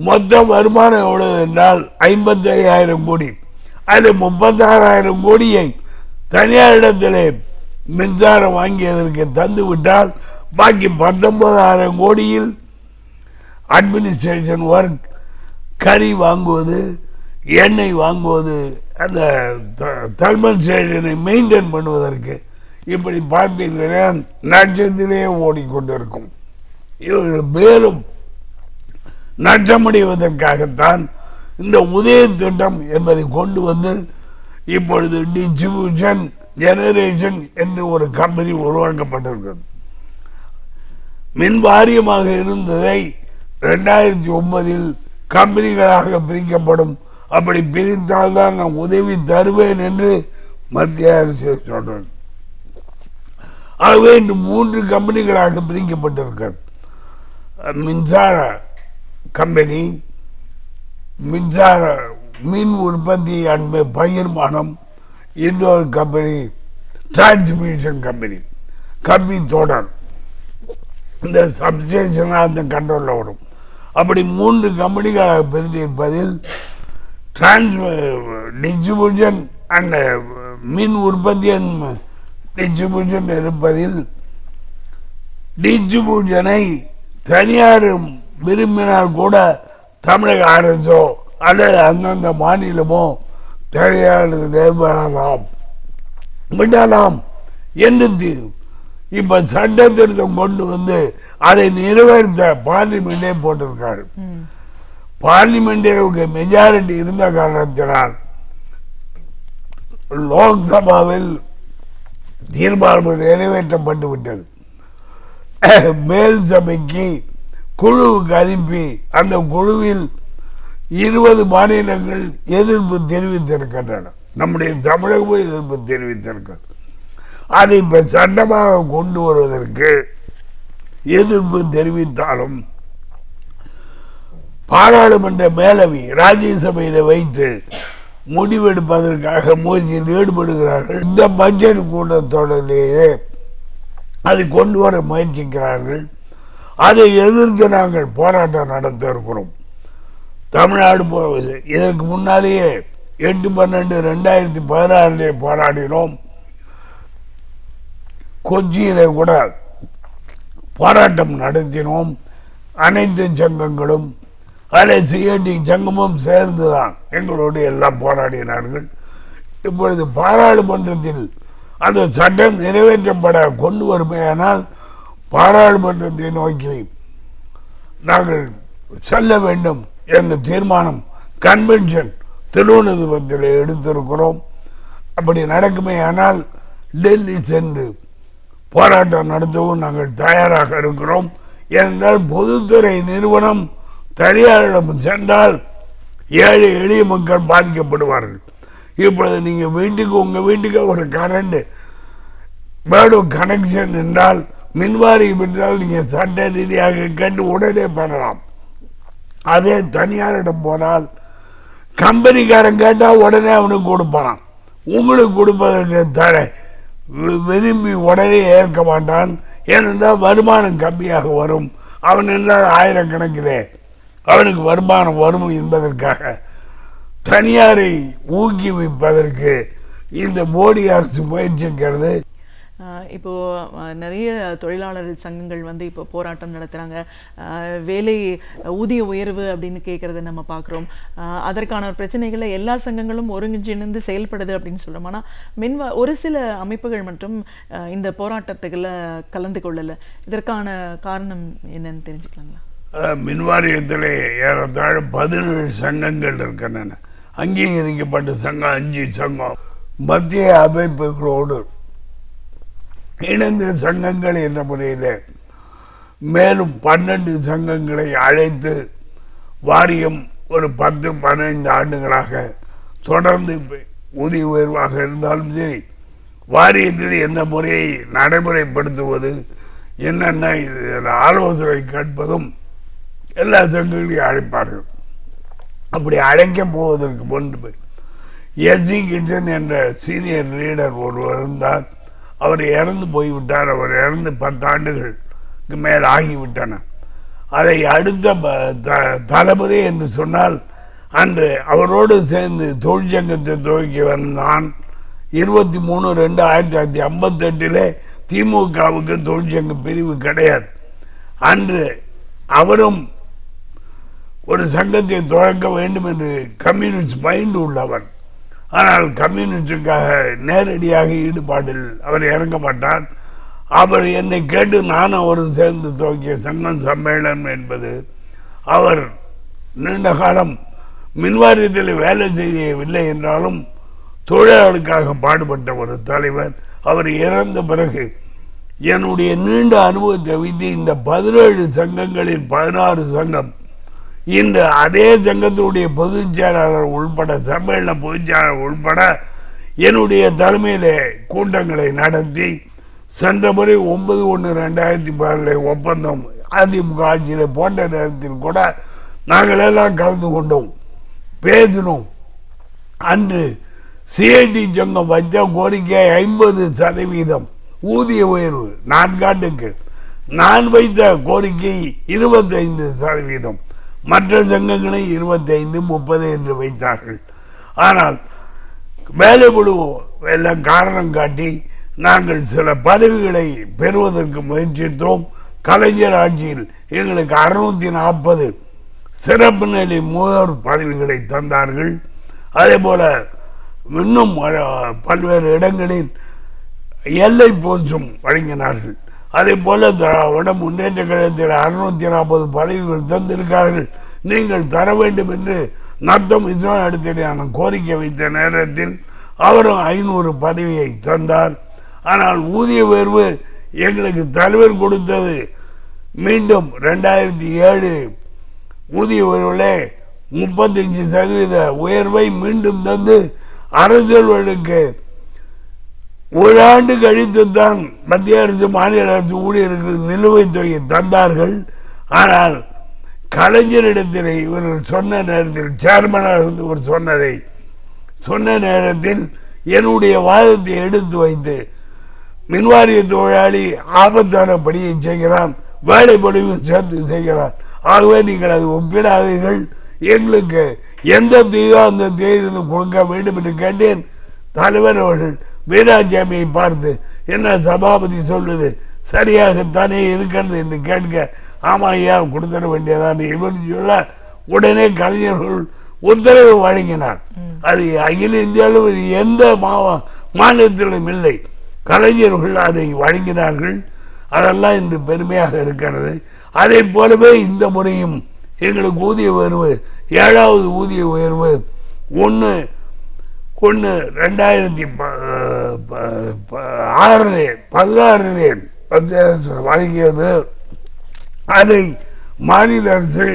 மொத்த வருமானம் எவ்வளவு என்றால் 55,000 கோடி. அதில் 36,000 கோடியை தனியார் இடத்திலே மின்சாரம் வாங்கியதற்கு தந்து விட்டால் பாக்கி 19,000 கோடியில் அட்மினிஸ்ட்ரேஷன் ஒர்க், கறி வாங்குவது, எண்ணெய் வாங்குவது, அந்த தெர்மல் ஸ்டேஷனை மெயின்டைன் பண்ணுவதற்கு, இப்படி பார்ப்பீர்களே நட்சத்திலே ஓடிக்கொண்டிருக்கும். இவர்கள் மேலும் நட்டமடைவதற்காகத்தான் இந்த உதய திட்டம் என்பதை கொண்டு வந்து இப்பொழுது டிஸ்ட்ரிபியூஷன் ஜெனரேஷன் என்று ஒரு கம்பெனி உருவாக்கப்பட்டிருக்கிறது. மின் வாரியமாக இருந்ததை 2009 கம்பெனிகளாக பிரிக்கப்படும். அப்படி பிரித்தால்தான் நான் உதவி தருவேன் என்று மத்திய அரசு சொல்றது. ஆகவே இன்று 3 கம்பெனிகளாக பிரிக்கப்பட்டிருக்கிறது. மின்சார கம்பெனி, மின்சார மின் உற்பத்தி அண்ட் பகிர்மானம், இன்னொரு கம்பெனி டிரான்ஸ்மிஷன் கம்பெனி, கம்பி தொடர், இந்த சப்ஸ்டேஷன் அந்த கண்ட்ரோலில் வரும். அப்படி 3 கம்பெனிகளாக பிரிந்திருப்பதில் டிஸ்ட்ரிபியூஷன் அண்ட் மின் உற்பத்தி அண்ட் டிஸ்ட்ரிபியூஷன் இருப்பதில் டிஸ்ட்ரிபியூஷனை தனியார் விரும்பினால் கூட தமிழக அரசோ அல்லது அந்தந்த மாநிலமோ தனியார் விடலாம் என்று இப்ப சட்ட திருத்தம் கொண்டு வந்து அதை நிறைவேற்ற பார்லிமெண்டே போட்டிருக்காரு. பார்லிமெண்டே மெஜாரிட்டி இருந்த காரணத்தினால் லோக்சபாவில் தீர்மானம் நிறைவேற்றப்பட்டு விட்டது. மேல் சபைக்கு குழுவுக்கு அனுப்பி அந்த குழுவில் 20 மாநிலங்கள் எதிர்ப்பு தெரிவித்திருக்கின்றன. நம்முடைய தமிழகமும் எதிர்ப்பு தெரிவித்திருக்கிறது. அதை இப்ப சட்டமாக கொண்டு வருவதற்கு எதிர்ப்பு தெரிவித்தாலும் பாராளுமன்ற மேலவை ராஜ்யசபையில் வைத்து முடிவெடுப்பதற்காக முயற்சியில் ஈடுபடுகிறார்கள். இந்த பட்ஜெட் கூட்டத்தொடரிலேயே அதை கொண்டு வர முயற்சிக்கிறார்கள். அதை எதிர்த்து நாங்கள் போராட்டம் நடத்த இருக்கிறோம். தமிழ்நாடு இதற்கு முன்னாலேயே 8/12/2016 போராடினோம். கொச்சியிலே கூட போராட்டம் நடத்தினோம். அனைத்து சங்கங்களும் அதில் சிஐடி சங்கமும் சேர்ந்துதான் எங்களோடு எல்லாம் போராடினார்கள். இப்பொழுது பாராளுமன்றத்தில் அந்த சட்டம் நிறைவேற்றப்பட கொண்டு வருமையானால் பாராளுமன்றத்தை நோக்கி நாங்கள் செல்ல வேண்டும் என்ற தீர்மானம் கன்வென்ஷன் திருவனந்தபுரத்தில் எடுத்திருக்கிறோம். அப்படி நடக்குமே ஆனால் டெல்லி சென்று போராட்டம் நடத்தவும் நாங்கள் தயாராக இருக்கிறோம். ஏனென்றால் பொதுத்துறை நிறுவனம் தனியாரிடம் சென்றால் ஏழை எளிய மக்கள் பாதிக்கப்படுவார்கள். இப்பொழுது நீங்கள் வீட்டுக்கு உங்கள் வீட்டுக்கு ஒரு கரண்ட் பேர்டு கனெக்ஷன் என்றால் மின்வாரியம் என்றால் நீங்கள் சட்ட ரீதியாக கேட்டு உடனே பெறலாம். அதே தனியாரிடம் போனால் கம்பெனிக்காரன் கேட்டால் உடனே அவனுக்கு கொடுப்பான். உங்களுக்கு கொடுப்பதற்கு தடை விரும்பி உடனே ஏற்க மாட்டான். ஏனென்றால் வருமானம் கம்மியாக வரும். அவன் என்றால் ஆயிரக்கணக்கிலே அவனுக்கு வருமானம் வரும் என்பதற்காக தனியாரை ஊக்குவிப்பதற்கு இந்த மோடி அரசு முயற்சிக்கிறது. இப்போ நிறைய தொழிலாளர் சங்கங்கள் வந்து இப்போ போராட்டம் நடத்துகிறாங்க. வேலை ஊதிய உயர்வு அப்படின்னு கேட்குறத நம்ம பார்க்குறோம். அதற்கான பிரச்சனைகளை எல்லா சங்கங்களும் ஒருங்கிணைந்து செயல்படுது அப்படின்னு சொல்கிறோம். ஆனால் ஒரு சில அமைப்புகள் மட்டும் இந்த போராட்டத்துக்குள்ள கலந்து கொள்ளலை. இதற்கான காரணம் என்னன்னு தெரிஞ்சுக்கலாங்களா? மின்வாரியத்தில் ஏறத்தாழ 17 சங்கங்கள் இருக்கின்றன. அங்கீகரிக்கப்பட்ட சங்கம் 5 சங்கம். மத்திய அமைப்புகளோடு இணைந்த சங்கங்கள் என்ற முறையில் மேலும் 12 சங்கங்களை அழைத்து வாரியம் ஒரு 10-15 ஆண்டுகளாக தொடர்ந்து ஊதிய உயர்வாக இருந்தாலும் சரி, வாரியத்தில் எந்த முறையை நடைமுறைப்படுத்துவது என்னென்ன ஆலோசனை கேட்பதும் எல்லா சங்கங்களையும் அழைப்பார்கள். அப்படி அழைக்கப் போவதற்கு முன்பு எஸ்சி கிட்டன் என்ற சீனியர் லீடர் ஒருவர் இருந்தார். அவர் இறந்து போய்விட்டார். அவர் இறந்து 10 ஆண்டுகளுக்கு மேல் ஆகிவிட்டன. அதை அடுத்த தலைமுறை என்று சொன்னால் அன்று அவரோடு சேர்ந்து தொழிற்சங்கத்தை துவக்கி வந்தான். 23/2/1958 திமுகவுக்கு தொழிற்சங்க பிரிவு கிடையாது. அன்று அவரும் ஒரு சங்கத்தை தொடங்க வேண்டும் என்று கம்யூனிஸ்ட் மைண்ட் உள்ளவர். ஆனால் கம்யூனிஸ்டுக்காக நேரடியாக ஈடுபாட்டில் அவர் இறங்க மாட்டார். அவர் என்னை கேட்டு நான் அவரும் சேர்ந்து துவக்கிய சங்கம் சம்மேளனம் என்பது. அவர் நீண்ட காலம் மின்வாரியத்தில் வேலை செய்யவில்லை என்றாலும் தொழிலாளருக்காக பாடுபட்ட ஒரு தலைவர். அவர் இறந்த பிறகு என்னுடைய நீண்ட அனுபவத்தை வைத்து இந்த 17 சங்கங்களில் 16 சங்கம் இன்று அதே சங்கத்தினுடைய பொதுச் செயலாளர் உள்பட சம்மேளன பொதுச் செயலாளர் உள்பட என்னுடைய தலைமையிலே கூட்டங்களை நடத்தி சென்ற முறை 9/1/2016 ஒப்பந்தம் அதிமுக ஆட்சியில் போன்ற நேரத்தில் கூட நாங்கள் எல்லாம் கலந்து கொண்டோம், பேசினோம். அன்று சிஐடி சங்கம் வைத்த கோரிக்கை 50% ஊதிய உயர்வு 4 ஆண்டுக்கு. நான் வைத்த கோரிக்கை 25%. மற்ற சங்கங்களை 25, 30 என்று வைத்தார்கள். ஆனால் வேலைக்குழு எல்லாம் காரணம் காட்டி நாங்கள் சில பதவிகளை பெறுவதற்கு முயற்சித்தோம். கலைஞர் ஆட்சியில் எங்களுக்கு 640 சிறப்பு நிலை மூவர் பதவிகளை தந்தார்கள். அதே போல இன்னும் பல்வேறு இடங்களில் எல்லை போஸ்டும் வழங்கினார்கள். அதே போல திராவிட முன்னேற்ற கழகத்தில் 640 பதவிகள் தந்திருக்கார்கள். நீங்கள் தர வேண்டும் என்று நத்தம் விஸ்வநாதத்திலான கோரிக்கை வைத்த நேரத்தில் அவரும் 500 பதவியை தந்தார். ஆனால் ஊதிய உயர்வு எங்களுக்கு தலைவர் கொடுத்தது மீண்டும் 2007 ஊதிய உயர்வுகளே 35% உயர்வை மீண்டும் தந்து அரசியல்வாதிகளுக்கு ஒரு ஆண்டு கழித்து தான் மத்திய அரசு மாநில அரசு ஊழியர்களுக்கு நிலுவைத் தொகை தந்தார்கள். ஆனால் கலைஞரிடத்தில் இவர்கள் சொன்ன நேரத்தில் சேர்மனாக இருந்து ஒரு சொன்ன நேரத்தில் என்னுடைய வாதத்தை எடுத்து வைத்து மின்வாரிய தொழிலாளி ஆபத்தான பணியை செய்கிறான், வேலை பொழிவும் சேர்த்து செய்கிறான். ஆகவே நீங்கள் அதை ஒப்பிடாதீர்கள், எங்களுக்கு எந்த தீதோ அந்த தேதியிலிருந்து கொடுக்க வேண்டும் என்று கேட்டேன். தலைவர் அவர்கள் வீராசாமியை பார்த்து என்ன சபாபதி சொல்லுது சரியாகத்தானே இருக்கிறது என்று கேட்க, ஆமா ஐயா கொடுத்துட வேண்டியதான் இவன் சொல்ல உடனே கலைஞர்கள் உத்தரவு வழங்கினார். அது அகில இந்தியாவில் எந்த மாநிலத்திலும் இல்லை. கலைஞர்கள் அதை வழங்கினார்கள். அதெல்லாம் இன்று பெருமையாக இருக்கிறது. அதே போலவே இந்த முறையும் எங்களுக்கு ஊதிய உயர்வு 7வது ஊதிய உயர்வு 1/1/2016 16 வழங்கியது. அதை மாநில அரசு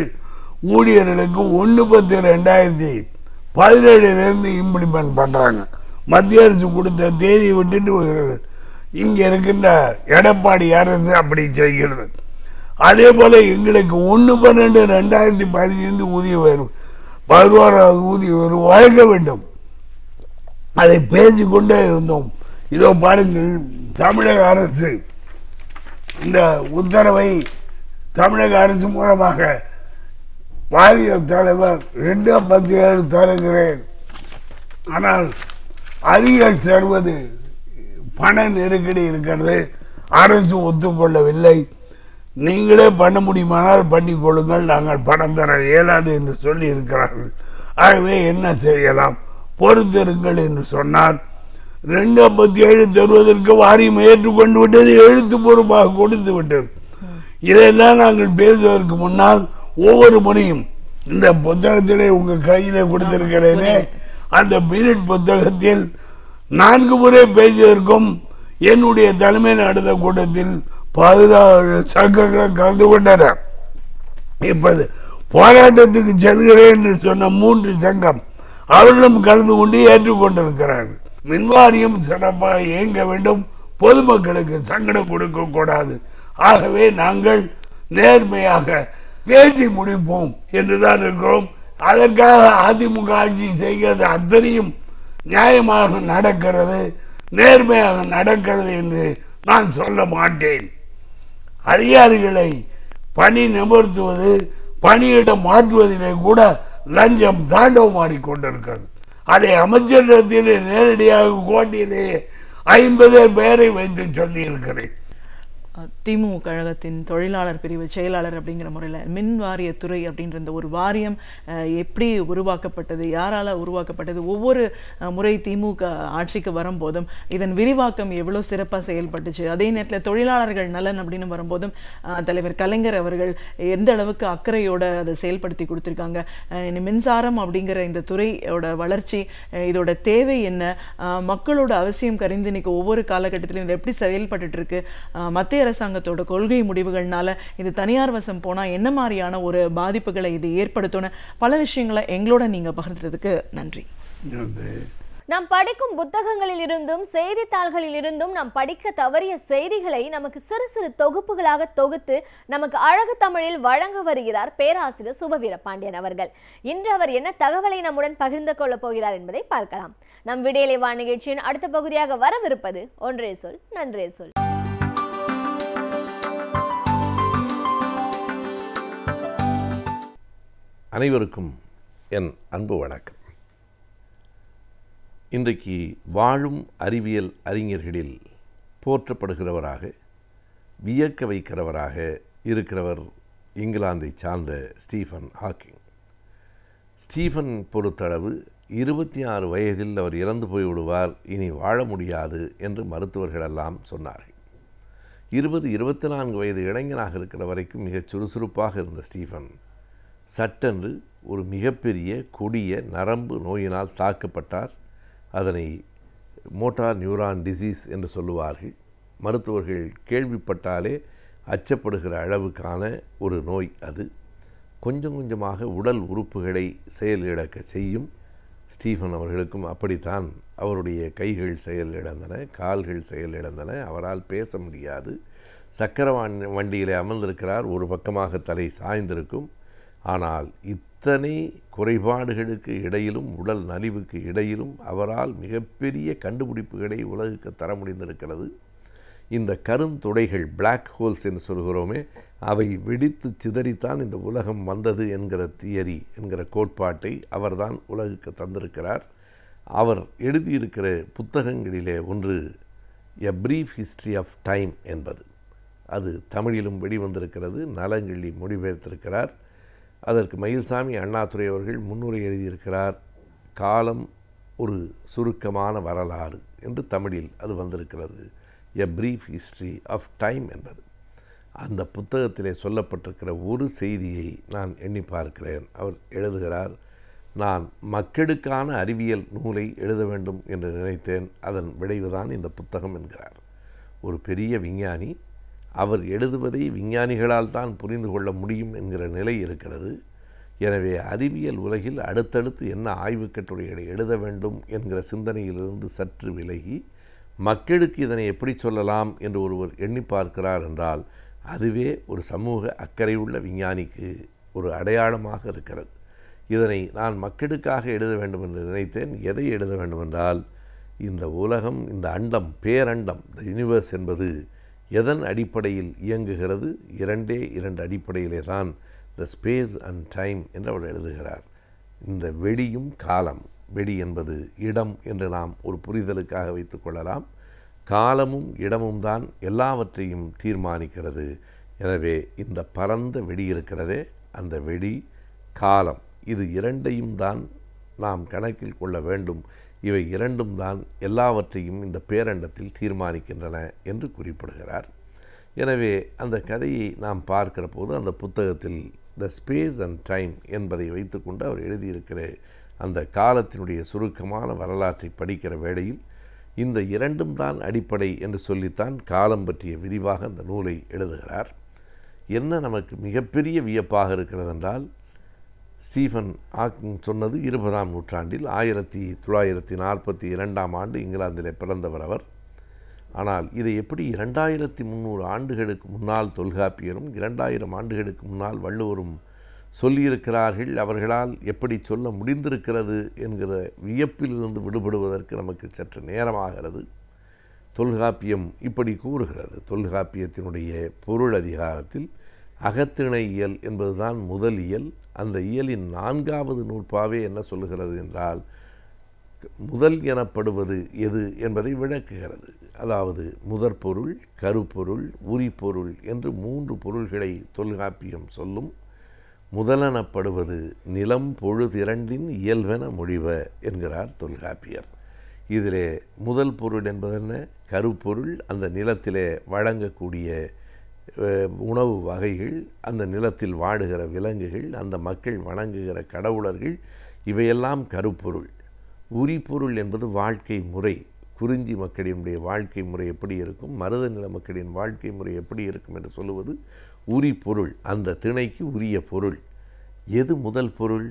ஊழியர்களுக்கு 1/10/2017 இம்ப்ளிமெண்ட் பண்ணுறாங்க. மத்திய அரசு கொடுத்த தேதியை விட்டுட்டு இங்கே இருக்கின்ற எடப்பாடி அரசு அப்படி செய்கிறது. அதே போல் எங்களுக்கு 1/12/2015 ஊதிய உயர்வு 11வது ஊதிய உயர்வு வழங்க வேண்டும். அதை பேசிக்கொண்டே இருந்தோம். இதோ பாருங்கள், தமிழக அரசு இந்த உத்தரவை தமிழக அரசு மூலமாக வாரிய தலைவர் 2/17 தருகிறேன். ஆனால் அரியல் தருவது பண நெருக்கடி இருக்கிறது, அரசு ஒத்துக்கொள்ளவில்லை. நீங்களே பண்ண முடியுமானால் பண்ணிக்கொள்ளுங்கள், நாங்கள் பணம் தர இயலாது என்று சொல்லி இருக்கிறார்கள். ஆகவே என்ன செய்யலாம், பொறுத்திருங்கள் என்று சொன்னார். 2/17 தருவதற்கு வாரியம் ஏற்றுக்கொண்டு விட்டது, எழுத்துப்பூர்வமாக கொடுத்து விட்டது. இதெல்லாம் நாங்கள் பேசுவதற்கு முன்னால் ஒவ்வொரு முறையும் இந்த புத்தகத்திலே உங்கள் கையிலே கொடுத்திருக்கிறேனே, அந்த மினிட் புத்தகத்தில் 4 முறை பேசியதற்கும் என்னுடைய தலைமையில் நடந்த கூட்டத்தில் 16 சங்கங்கள் கலந்து கொண்டனர். இப்போது போராட்டத்துக்கு செல்கிறேன் என்று சொன்ன 3 சங்கம் அவர்களும் கலந்து கொண்டு ஏற்றுக்கொண்டிருக்கிறார்கள். மின்வாரியம் சிறப்பாக இயங்க வேண்டும், பொதுமக்களுக்கு சங்கடம் கொடுக்கக்கூடாது. ஆகவே நாங்கள் நேர்மையாக பேசி முடிப்போம் என்றுதான் இருக்கிறோம். அதற்காக அதிமுக ஆட்சி செய்கிறது அத்தனையும் நியாயமாக நடக்கிறது, நேர்மையாக நடக்கிறது என்று நான் சொல்ல மாட்டேன். அதிகாரிகளை பணி நிமிர்த்துவது, பணியிடம் மாற்றுவதிலே கூட லஞ்சம் தாண்டவம் ஆடிக்கொண்டிருக்கிறது. அதை அமைச்சரிடத்திலே நேரடியாக கோட்டியிலேயே 50 பேரை வைத்து சொல்லி இருக்கிறேன். திமுக கழகத்தின் தொழிலாளர் பிரிவு செயலாளர் அப்படிங்கிற முறையில் மின் வாரியத்துறை அப்படின்ற இந்த ஒரு வாரியம் எப்படி உருவாக்கப்பட்டது, யாரால் உருவாக்கப்பட்டது, ஒவ்வொரு முறை திமுக ஆட்சிக்கு வரும்போதும் இதன் விரிவாக்கம் எவ்வளோ சிறப்பாக செயல்பட்டுச்சு, அதே நேரத்தில் தொழிலாளர்கள் நலன் அப்படின்னு வரும்போதும் தலைவர் கலைஞர் அவர்கள் எந்த அளவுக்கு அக்கறையோடு அதை செயல்படுத்தி கொடுத்துருக்காங்க. மின்சாரம் அப்படிங்கிற இந்த துறையோட வளர்ச்சி, இதோட தேவை என்ன, மக்களோட அவசியம் கறிந்து இன்னைக்கு ஒவ்வொரு காலகட்டத்திலும் இது எப்படி செயல்பட்டு இருக்கு, மத்திய அரசாங்கத்தோட கொள்கை முடிவுகள்னால இது தனியார் வசம் போனா என்ன மாதிரியான ஒரு பாதிப்புகளை இது ஏற்படுத்தும்னு பல விஷயங்களை எங்களோட நீங்க பகிர்ந்ததுக்கு நன்றி. நாம் படிக்கும் புத்தகங்களில் இருந்தும் செய்தித்தாள்களில் இருந்தும் நாம் படிக்க தவறிய செய்திகளை நமக்கு சிறு சிறு தொகுப்புகளாக தொகுத்து நமக்கு அழகு தமிழில் வழங்க வருகிறார் பேராசிரியர் சுபவீர பாண்டியன் அவர்கள். இன்று அவர் என்ன தகவலை நம்முடன் பகிர்ந்து கொள்ள போகிறார் என்பதை பார்க்கலாம். நம் விடியலை வா நிகழ்ச்சியின் அடுத்த பகுதியாக வரவிருப்பது ஒன்றே சொல் நன்றே சொல். அனைவருக்கும் என் அன்பு வணக்கம். இன்றைக்கு வாழும் அறிவியல் அறிஞர்களில் போற்றப்படுகிறவராக, வியக்க வைக்கிறவராக இருக்கிறவர் இங்கிலாந்தை சார்ந்த ஸ்டீஃபன் ஹாக்கிங். ஸ்டீஃபன் பொறுத்தளவு 26 வயதில் அவர் இறந்து போய்விடுவார், இனி வாழ முடியாது என்று மருத்துவர்களெல்லாம் சொன்னார்கள். 20-24 வயது இளைஞனாக இருக்கிற வரைக்கும் மிகச் சுறுசுறுப்பாக இருந்த ஸ்டீஃபன் சட்டென்று ஒரு மிகப்பெரிய கொடிய நரம்பு நோயினால் தாக்கப்பட்டார். அதனை மோட்டார் நியூரான் டிசீஸ் என்று சொல்லுவார்கள். மருத்துவர்கள் கேள்விப்பட்டாலே அச்சப்படுகிற அளவுக்கான ஒரு நோய் அது. கொஞ்சம் கொஞ்சமாக உடல் உறுப்புகளை செயலிழக்க செய்யும். ஸ்டீஃபன் அவர்களுக்கும் அப்படித்தான். அவருடைய கைகள் செயலிழந்தன, கால்கள் செயலிழந்தன, அவரால் பேச முடியாது. சக்கர வண்டியில் அமர்ந்திருக்கிறார், ஒரு பக்கமாக தலை சாய்ந்திருக்கும். ஆனால் இத்தனை குறைபாடுகளுக்கு இடையிலும், உடல் நலிவுக்கு இடையிலும் அவரால் மிகப்பெரிய கண்டுபிடிப்புகளை உலகுக்கு தர முடிந்திருக்கிறது. இந்த கருந்துடைகள், பிளாக் ஹோல்ஸ் என்று சொல்கிறோமே, அவை வெடித்து சிதறித்தான் இந்த உலகம் வந்தது என்கிற தியரி, என்கிற கோட்பாட்டை அவர்தான் உலகுக்கு தந்திருக்கிறார். அவர் எழுதியிருக்கிற புத்தகங்களிலே ஒன்று a brief history of time என்பது. அது தமிழிலும் வெளிவந்திருக்கிறது, நலங்கிள்ளி மொழிபெயர்த்திருக்கிறார். அதற்கு மயில்சாமி அண்ணாதுரை அவர்கள் முன்னுரை எழுதியிருக்கிறார். காலம் ஒரு சுருக்கமான வரலாறு என்று தமிழில் அது வந்திருக்கிறது, a brief history of time என்பது. அந்த புத்தகத்திலே சொல்லப்பட்டிருக்கிற ஒரு செய்தியை நான் எண்ணி பார்க்கிறேன். அவர் எழுதுகிறார், நான் மக்களுக்கான அறிவியல் நூலை எழுத வேண்டும் என்று நினைத்தேன். அதன் விளைவுதான் இந்த புத்தகம் என்கிறார். ஒரு பெரிய விஞ்ஞானி, அவர் எழுதுவதை விஞ்ஞானிகளால் தான் புரிந்து கொள்ள முடியும் என்கிற நிலை இருக்கிறது. எனவே அறிவியல் உலகில் அடுத்தடுத்து என்ன ஆய்வுக் கட்டுரைகளை எழுத வேண்டும் என்கிற சிந்தனையிலிருந்து சற்று விலகி மக்களுக்கு இதனை எப்படி சொல்லலாம் என்று ஒருவர் எண்ணி பார்க்கிறார் என்றால் அதுவே ஒரு சமூக அக்கறையுள்ள விஞ்ஞானிக்கு ஒரு அடையாளமாக இருக்கிறது. இதனை நான் மக்களுக்காக எழுத வேண்டும் என்று நினைத்தேன். எதை எழுத வேண்டுமென்றால், இந்த உலகம், இந்த அண்டம், பேரண்டம், த யூனிவர்ஸ் என்பது எதன் அடிப்படையில் இயங்குகிறது? இரண்டே இரண்டு அடிப்படையிலே தான், த ஸ்பேஸ் அண்ட் டைம் என்று அவர் எழுதுகிறார். இந்த வெளியும் காலம், வெளி என்பது இடம் என்று நாம் ஒரு புரிதலுக்காக வைத்து கொள்ளலாம். காலமும் இடமும் தான் எல்லாவற்றையும் தீர்மானிக்கிறது. எனவே இந்த பரந்த வெளி இருக்கிறதே, அந்த வெளி, காலம், இது இரண்டையும் தான் நாம் கணக்கில் கொள்ள வேண்டும். இவை இரண்டும் தான் எல்லாவற்றையும் இந்த பேரண்டத்தில் தீர்மானிக்கின்றன என்று குறிப்பிடுகிறார். எனவே அந்த கதையை நாம் பார்க்கிற போது அந்த புத்தகத்தில் த ஸ்பேஸ் அண்ட் டைம் என்பதை வைத்துக்கொண்டு அவர் எழுதியிருக்கிற அந்த காலத்தினுடைய சுருக்கமான வரலாற்றை படிக்கிற வேளையில் இந்த இரண்டும் தான் அடிப்படை என்று சொல்லித்தான் காலம் பற்றிய விரிவாக அந்த நூலை எழுதுகிறார். என்ன நமக்கு மிகப்பெரிய வியப்பாக இருக்கிறது என்றால், ஸ்டீஃபன் ஹாக்கிங் சொன்னது 20ஆம் நூற்றாண்டில் 1942ஆம் ஆண்டு இங்கிலாந்திலே பிறந்தவர் அவர். ஆனால் இதை எப்படி 2300 ஆண்டுகளுக்கு முன்னால் தொல்காப்பியரும் 2000 ஆண்டுகளுக்கு முன்னால் வள்ளுவரும் சொல்லியிருக்கிறார்கள், அவர்களால் எப்படி சொல்ல முடிந்திருக்கிறது என்கிற வியப்பிலிருந்து விடுபடுவதற்கு நமக்கு சற்று நேரமாகிறது. தொல்காப்பியம் இப்படி கூறுகிறது. தொல்காப்பியத்தினுடைய பொருள் அதிகாரத்தில் அகத்திணை இயல் என்பதுதான் முதல் இயல். அந்த இயலின் 4வது நூற்பாவே என்ன சொல்லுகிறது என்றால், முதல் எனப்படுவது எது என்பதை விளக்குகிறது. அதாவது முதற்பொருள், கருப்பொருள், உரிப்பொருள் என்று 3 பொருள்களை தொல்காப்பியம் சொல்லும். முதலெனப்படுவது நிலம் பொழுதிரண்டின் இயல்பென மொழிவ என்கிறார் தொல்காப்பியர். இதிலே முதல் பொருள் என்பதென்ன? கருப்பொருள், அந்த நிலத்திலே வழங்கக்கூடிய உணவு வகைகள், அந்த நிலத்தில் வாடுகிற விலங்குகள், அந்த மக்கள் வணங்குகிற கடவுளர்கள், இவையெல்லாம் கருப்பொருள். உரிப்பொருள் என்பது வாழ்க்கை முறை. குறிஞ்சி மக்களினுடைய வாழ்க்கை முறை எப்படி இருக்கும், மருத நில மக்களின் வாழ்க்கை முறை எப்படி இருக்கும் என்று சொல்லுவது உரிப்பொருள். அந்த திணைக்கு உரிய பொருள். எது முதல் பொருள்?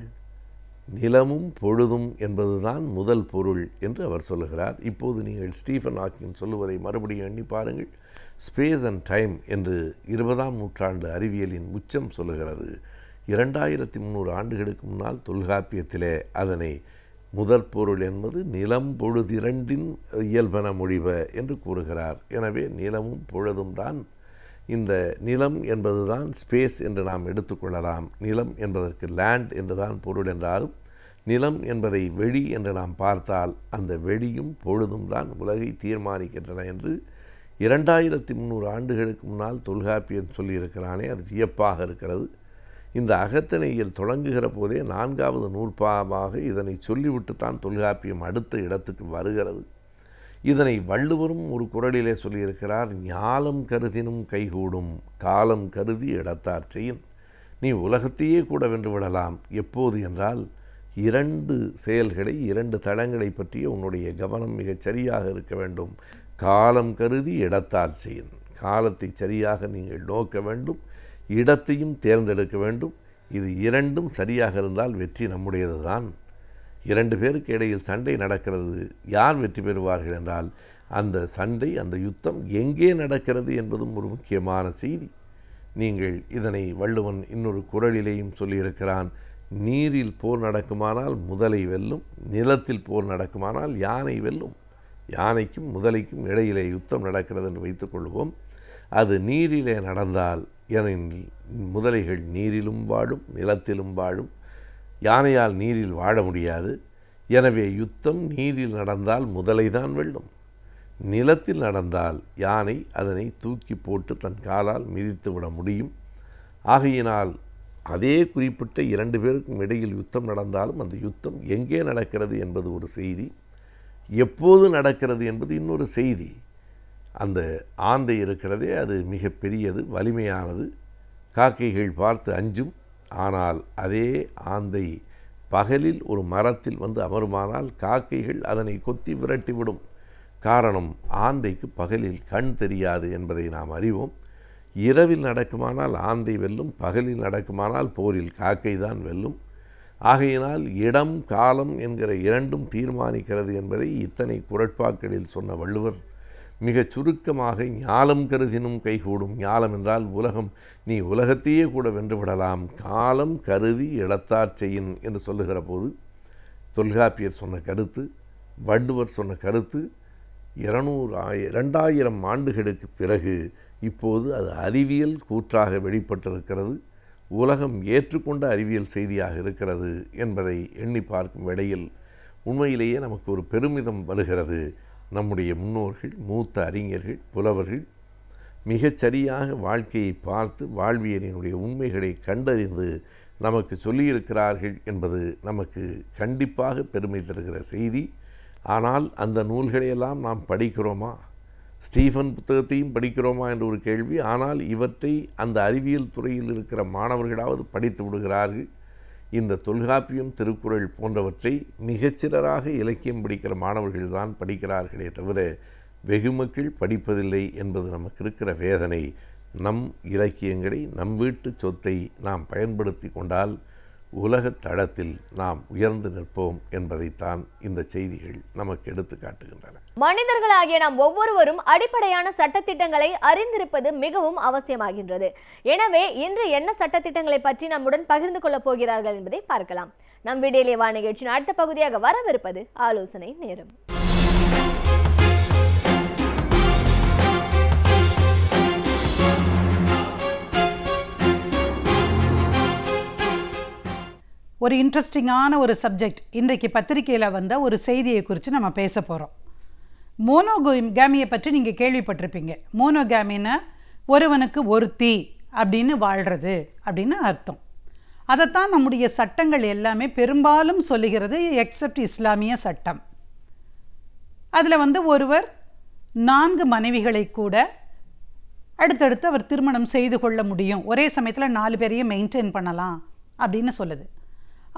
நிலமும் பொழுதும் என்பதுதான் முதல் பொருள் என்று அவர் சொல்லுகிறார். இப்போது நீங்கள் ஸ்டீஃபன் ஹாக்கிங் சொல்லுவதை மறுபடியும் எண்ணி பாருங்கள். ஸ்பேஸ் அண்ட் டைம் என்று 20ஆம் நூற்றாண்டு அறிவியலின் உச்சம் சொல்லுகிறது. 2300 ஆண்டுகளுக்கு முன்னால் தொல்காப்பியத்திலே அதனை முதற்பொருள் என்பது நிலம் பொழுதிரண்டின் இயல்பென மொழிவ என்று கூறுகிறார். எனவே நிலமும் பொழுதும் தான். இந்த நிலம் என்பது தான் ஸ்பேஸ் என்று நாம் எடுத்துக்கொள்ளலாம். நிலம் என்பதற்கு லேண்ட் என்று தான் பொருள் என்றாலும், நிலம் என்பதை வெளி என்று நாம் பார்த்தால் அந்த வெளியும் பொழுதும் தான் உலகை தீர்மானிக்கின்றன என்று 2300 ஆண்டுகளுக்கு முன்னால் தொல்காப்பியன் சொல்லியிருக்கிறானே, அது வியப்பாக இருக்கிறது. இந்த அகத்திணையில் தொடங்குகிற போதே 4வது நூற்பாவாக இதனை சொல்லிவிட்டுத்தான் தொல்காப்பியம் அடுத்த இடத்துக்கு வருகிறது. இதனை வள்ளுவரும் ஒரு குறளிலே சொல்லியிருக்கிறார். ஞாலம் கருதினும் கைகூடும், காலம் கருதி இடத்தார் செய்யும். நீ உலகத்தையே கூட வென்று விடலாம். எப்போது என்றால், 2 செயல்களை, 2 தளங்களை பற்றிய உன்னுடைய கவனம் மிகச் சரியாக இருக்க வேண்டும். காலம் கருதி இடத்தார் செய்யும். காலத்தை சரியாக நீங்கள் நோக்க வேண்டும், இடத்தையும் தேர்ந்தெடுக்க வேண்டும். இது 2ம் சரியாக இருந்தால் வெற்றி நம்முடையது தான். 2 பேருக்கு இடையில் சண்டை நடக்கிறது. யார் வெற்றி பெறுவார்கள் என்றால், அந்த சண்டை, அந்த யுத்தம் எங்கே நடக்கிறது என்பதும் ஒரு முக்கியமான செய்தி. நீங்கள் இதனை வள்ளுவன் இன்னொரு குறளிலேயும் சொல்லியிருக்கிறான். நீரில் போர் நடக்குமானால் முதலை வெல்லும், நிலத்தில் போர் நடக்குமானால் யானை வெல்லும். யானைக்கும் முதலைக்கும் இடையிலே யுத்தம் நடக்கிறது என்று வைத்துக்கொள்வோம். அது நீரிலே நடந்தால், ஏனெனில் முதலைகள் நீரிலும் வாழும் நிலத்திலும் வாழும். யானையால் நீரில் வாழ முடியாது. எனவே யுத்தம் நீரில் நடந்தால் முதலை தான் வெல்லும். நிலத்தில் நடந்தால் யானை அதனை தூக்கி போட்டு தன் காலால் மிதித்து விட முடியும். ஆகையினால் அதே குறிப்பிட்ட 2 பேருக்கும் இடையில் யுத்தம் நடந்தாலும் அந்த யுத்தம் எங்கே நடக்கிறது என்பது ஒரு செய்தி, எப்போது நடக்கிறது என்பது இன்னொரு செய்தி. அந்த ஆந்தை இருக்கிறதே, அது மிக பெரியது, வலிமையானது. காக்கைகள் பார்த்து அஞ்சும். ஆனால் அதே ஆந்தை பகலில் ஒரு மரத்தில் வந்து அமருமானால் காக்கைகள் அதனை கொத்தி விரட்டிவிடும். காரணம், ஆந்தைக்கு பகலில் கண் தெரியாது என்பதை நாம் அறிவோம். இரவில் நடக்குமானால் ஆந்தை வெல்லும், பகலில் நடக்குமானால் போரில் காக்கை தான் வெல்லும். ஆகையினால் இடம் காலம் என்கிற இரண்டும் தீர்மானிக்கிறது என்பதை இத்தனை குறட்பாக்களில் சொன்ன வள்ளுவர் மிகச் சுருக்கமாக ஞாலம் கருதினும் கைகூடும். ஞாலம் என்றால் உலகம், நீ உலகத்தையே கூட வென்றுவிடலாம், காலம் கருதி இடத்தார் செய்யின் என்று சொல்லுகிற போது தொல்காப்பியர் சொன்ன கருத்து, வள்ளுவர் சொன்ன கருத்து 2000 ஆண்டுகளுக்கு பிறகு இப்போது அது அறிவியல் கூற்றாக வெளிப்பட்டிருக்கிறது. உலகம் ஏற்றுக்கொண்ட அறிவியல் செய்தியாக இருக்கிறது என்பதை எண்ணி பார்க்கும் வேளையில் உண்மையிலேயே நமக்கு ஒரு பெருமிதம் வருகிறது. நம்முடைய முன்னோர்கள், மூத்த அறிஞர்கள், புலவர்கள் மிகச்சரியாக வாழ்க்கையை பார்த்து வாழ்வியலினுடைய உண்மைகளை கண்டறிந்து நமக்கு சொல்லியிருக்கிறார்கள் என்பது நமக்கு கண்டிப்பாக பெருமை தருகிற செய்தி. ஆனால் அந்த நூல்களையெல்லாம் நாம் படிக்கிறோமா? ஸ்டீஃபன் புத்தகத்தையும் படிக்கிறோமா என்ற ஒரு கேள்வி. ஆனால் இவற்றை அந்த அறிவியல் துறையில் இருக்கிற மாணவர்களாவது படித்து விடுகிறார்கள். இந்த தொல்காப்பியம், திருக்குறள் போன்றவற்றை மிகச்சிலராக இலக்கியம் படிக்கிற மாணவர்கள் தான் படிக்கிறார்களே தவிர வெகுமக்கள் படிப்பதில்லை என்பது நமக்கு இருக்கிற வேதனை. நம் இலக்கியங்களை, நம் வீட்டு சொத்தை நாம் பயன்படுத்தி கொண்டால் உலகத் தளத்தில் நாம் உயர்ந்து நிற்போம் என்பதைத்தான் இந்த செய்திகள் நமக்கு எடுத்து காட்டுகின்றன. மனிதர்களாகிய நாம் ஒவ்வொருவரும் அடிப்படையான சட்டத்திட்டங்களை அறிந்திருப்பது மிகவும் அவசியமாகின்றது. எனவே இன்று என்ன சட்டத்திட்டங்களை பற்றி நம்முடன் பகிர்ந்து கொள்ளப் போகிறார்கள் என்பதை பார்க்கலாம். நம் விடியலே வா நிகழ்ச்சியின் அடுத்த பகுதியாக வரவிருப்பது ஆலோசனை நேரம். ஒரு இன்ட்ரெஸ்டிங்கான ஒரு சப்ஜெக்ட். இன்றைக்கு பத்திரிகையில் வந்த ஒரு செய்தியை குறித்து நம்ம பேச போகிறோம். மோனோகேமியை பற்றி நீங்கள் கேள்விப்பட்டிருப்பீங்க. மோனோகேமின்னா ஒருவனுக்கு ஒருத்தி அப்படின்னு வாழ்கிறது அப்படின்னு அர்த்தம். அதைத்தான் நம்முடைய சட்டங்கள் எல்லாமே பெரும்பாலும் சொல்லுகிறது, எக்ஸப்ட் இஸ்லாமிய சட்டம். அதில் ஒருவர் 4 மனைவிகளை கூட அடுத்தடுத்து அவர் திருமணம் செய்து கொள்ள முடியும், ஒரே சமயத்தில் 4 பேரையும் மெயின்டைன் பண்ணலாம் அப்படின்னு சொல்லுது.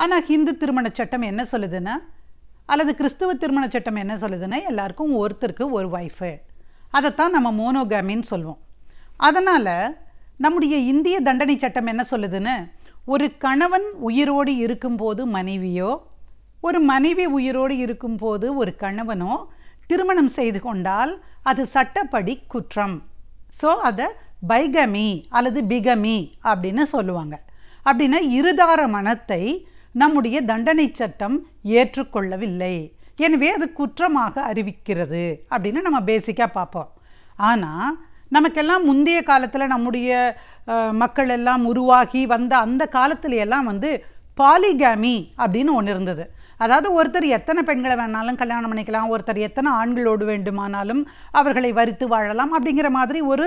ஆனால் ஹிந்து திருமண சட்டம் என்ன சொல்லுதுன்னா, அல்லது கிறிஸ்துவ திருமண சட்டம் என்ன சொல்லுதுன்னா, எல்லாருக்கும் ஒருத்தருக்கு ஒரு ஒய்ஃபு. அதைத்தான் நம்ம மோனோகேமின்னு சொல்லுவோம். அதனால் நம்முடைய இந்திய தண்டனை சட்டம் என்ன சொல்லுதுன்னு, ஒரு கணவன் உயிரோடு இருக்கும்போது மனைவியோ, ஒரு மனைவி உயிரோடு இருக்கும்போது ஒரு கணவனோ திருமணம் செய்து கொண்டால் அது சட்டப்படி குற்றம். ஸோ அதை பைகமி அல்லது பிகமி அப்படின்னு சொல்லுவாங்க. அப்படின்னா இருதார மனத்தை நம்முடைய தண்டனை சட்டம் ஏற்றுக்கொள்ளவில்லை, எனவே அது குற்றமாக அறிவிக்கிறது அப்படின்னு நம்ம பேசிக்காக பார்ப்போம். ஆனால் நமக்கெல்லாம் முந்தைய காலத்தில் நம்முடைய மக்கள் எல்லாம் உருவாகி வந்த அந்த காலத்துல எல்லாம் பாலிகாமி அப்படின்னு ஒன்று இருந்தது. அதாவது ஒருத்தர் எத்தனை பெண்களை வேணாலும் கல்யாணம் பண்ணிக்கலாம், ஒருத்தர் எத்தனை ஆண்களோடு வேண்டுமானாலும் அவர்களை வரித்து வாழலாம் அப்படிங்கிற மாதிரி ஒரு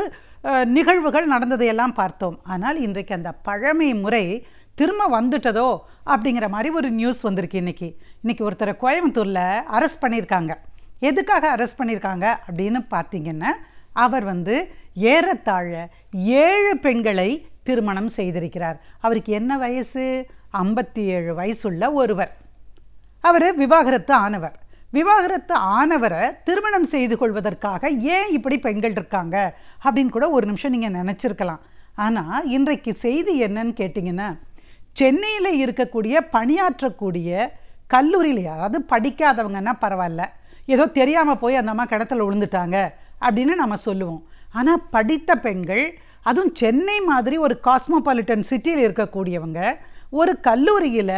நிகழ்வுகள் நடந்ததையெல்லாம் பார்த்தோம். ஆனால் இன்றைக்கு அந்த பழமை முறை திரும்ப வந்துட்டதோ அப்படிங்கிற மாதிரி ஒரு நியூஸ் வந்திருக்கு. இன்றைக்கி ஒருத்தரை கோயம்புத்தூரில் அரெஸ்ட் பண்ணியிருக்காங்க. எதுக்காக அரெஸ்ட் பண்ணியிருக்காங்க அப்படின்னு பார்த்தீங்கன்னா, அவர் ஏறத்தாழ 7 பெண்களை திருமணம் செய்திருக்கிறார். அவருக்கு என்ன வயசு? 57 வயசுள்ள ஒருவர். அவர் விவாகரத்து ஆனவர். விவாகரத்து ஆனவரை திருமணம் செய்து கொள்வதற்காக ஏன் இப்படி பெண்கள் இருக்காங்க அப்படின்னு கூட ஒரு நிமிஷம் நீங்கள் நினச்சிருக்கலாம். ஆனால் இன்றைக்கு செய்தி என்னன்னு கேட்டிங்கன்னா, சென்னையில் இருக்கக்கூடிய பணியாற்றக்கூடிய கல்லூரியில் யாராவது படிக்காதவங்கன்னா பரவாயில்ல, ஏதோ தெரியாமல் போய் அந்த அம்மா கிணத்துல விழுந்துட்டாங்க அப்படின்னு நம்ம சொல்லுவோம். ஆனால் படித்த பெண்கள், அதுவும் சென்னை மாதிரி ஒரு காஸ்மோபாலிட்டன் சிட்டியில் இருக்கக்கூடியவங்க, ஒரு கல்லூரியில்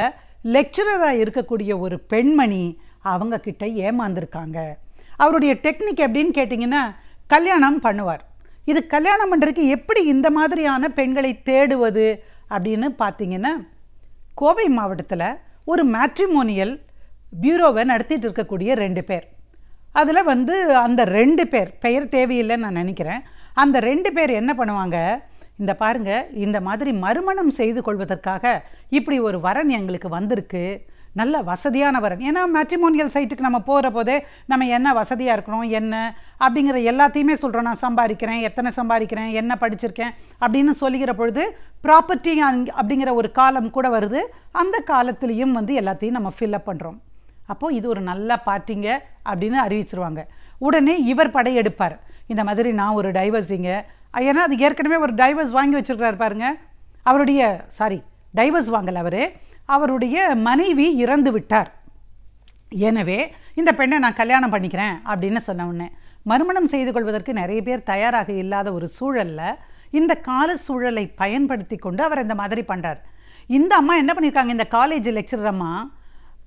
லெக்சரராக இருக்கக்கூடிய ஒரு பெண்மணி அவங்கக்கிட்ட ஏமாந்துருக்காங்க. அவருடைய டெக்னிக் எப்படின்னு கேட்டிங்கன்னா, கல்யாணம் பண்ணுவார். இது கல்யாணம் பண்ணுறதுக்கு எப்படி இந்த மாதிரியான பெண்களை தேடுவது அப்படின்னு பார்த்தீங்கன்னா, கோவை மாவட்டத்தில் ஒரு மேட்ரிமோனியல் பியூரோவை நடத்திட்டு இருக்கக்கூடிய 2 பேர். அதில் அந்த 2 பேர் பெயர் தேவையில்லைன்னு நான் நினைக்கிறேன். அந்த 2 பேர் என்ன பண்ணுவாங்க, இந்த பாருங்கள், இந்த மாதிரி மறுமணம் செய்து கொள்வதற்காக இப்படி ஒரு வரன் எங்களுக்கு வந்திருக்கு, நல்ல வசதியான வரன். ஏன்னா மேட்ரிமோனியல் சைட்டுக்கு நம்ம போகிற போதே நம்ம என்ன வசதியாக இருக்கிறோம் என்ன அப்படிங்கிற எல்லாத்தையுமே சொல்கிறோம். நான் சம்பாதிக்கிறேன், எத்தனை சம்பாதிக்கிறேன், என்ன படிச்சிருக்கேன் அப்படின்னு சொல்லிக்கிற பொழுது ப்ராப்பர்ட்டி அப்படிங்கிற ஒரு காலம் கூட வருது. அந்த காலத்துலேயும் வந்து எல்லாத்தையும் நம்ம ஃபில்அப் பண்ணுறோம். அப்போது இது ஒரு நல்ல பார்ட்டிங்க அப்படின்னு அறிவிச்சிருவாங்க. உடனே இவர் படையெடுப்பார், இந்த மாதிரி நான் ஒரு டைவர்ஸிங்க. ஏன்னா அது ஏற்கனவே ஒரு டைவர்ஸ் வாங்கி வச்சுருக்கிறார் பாருங்க. அவருடைய டைவர்ஸ் வாங்கலை, அவருடைய மனைவி இறந்து விட்டார். எனவே இந்த பெண்ணை நான் கல்யாணம் பண்ணிக்கிறேன் அப்படின்னு சொன்ன உடனே மறுமணம் செய்து கொள்வதற்கு நிறைய பேர் தயாராக இல்லாத ஒரு சூழலில் இந்த கால சூழலை பயன்படுத்தி கொண்டு அவர் இந்த மாதிரி பண்ணுறார். இந்த அம்மா என்ன பண்ணியிருக்காங்க, இந்த காலேஜ் லெக்சரர் அம்மா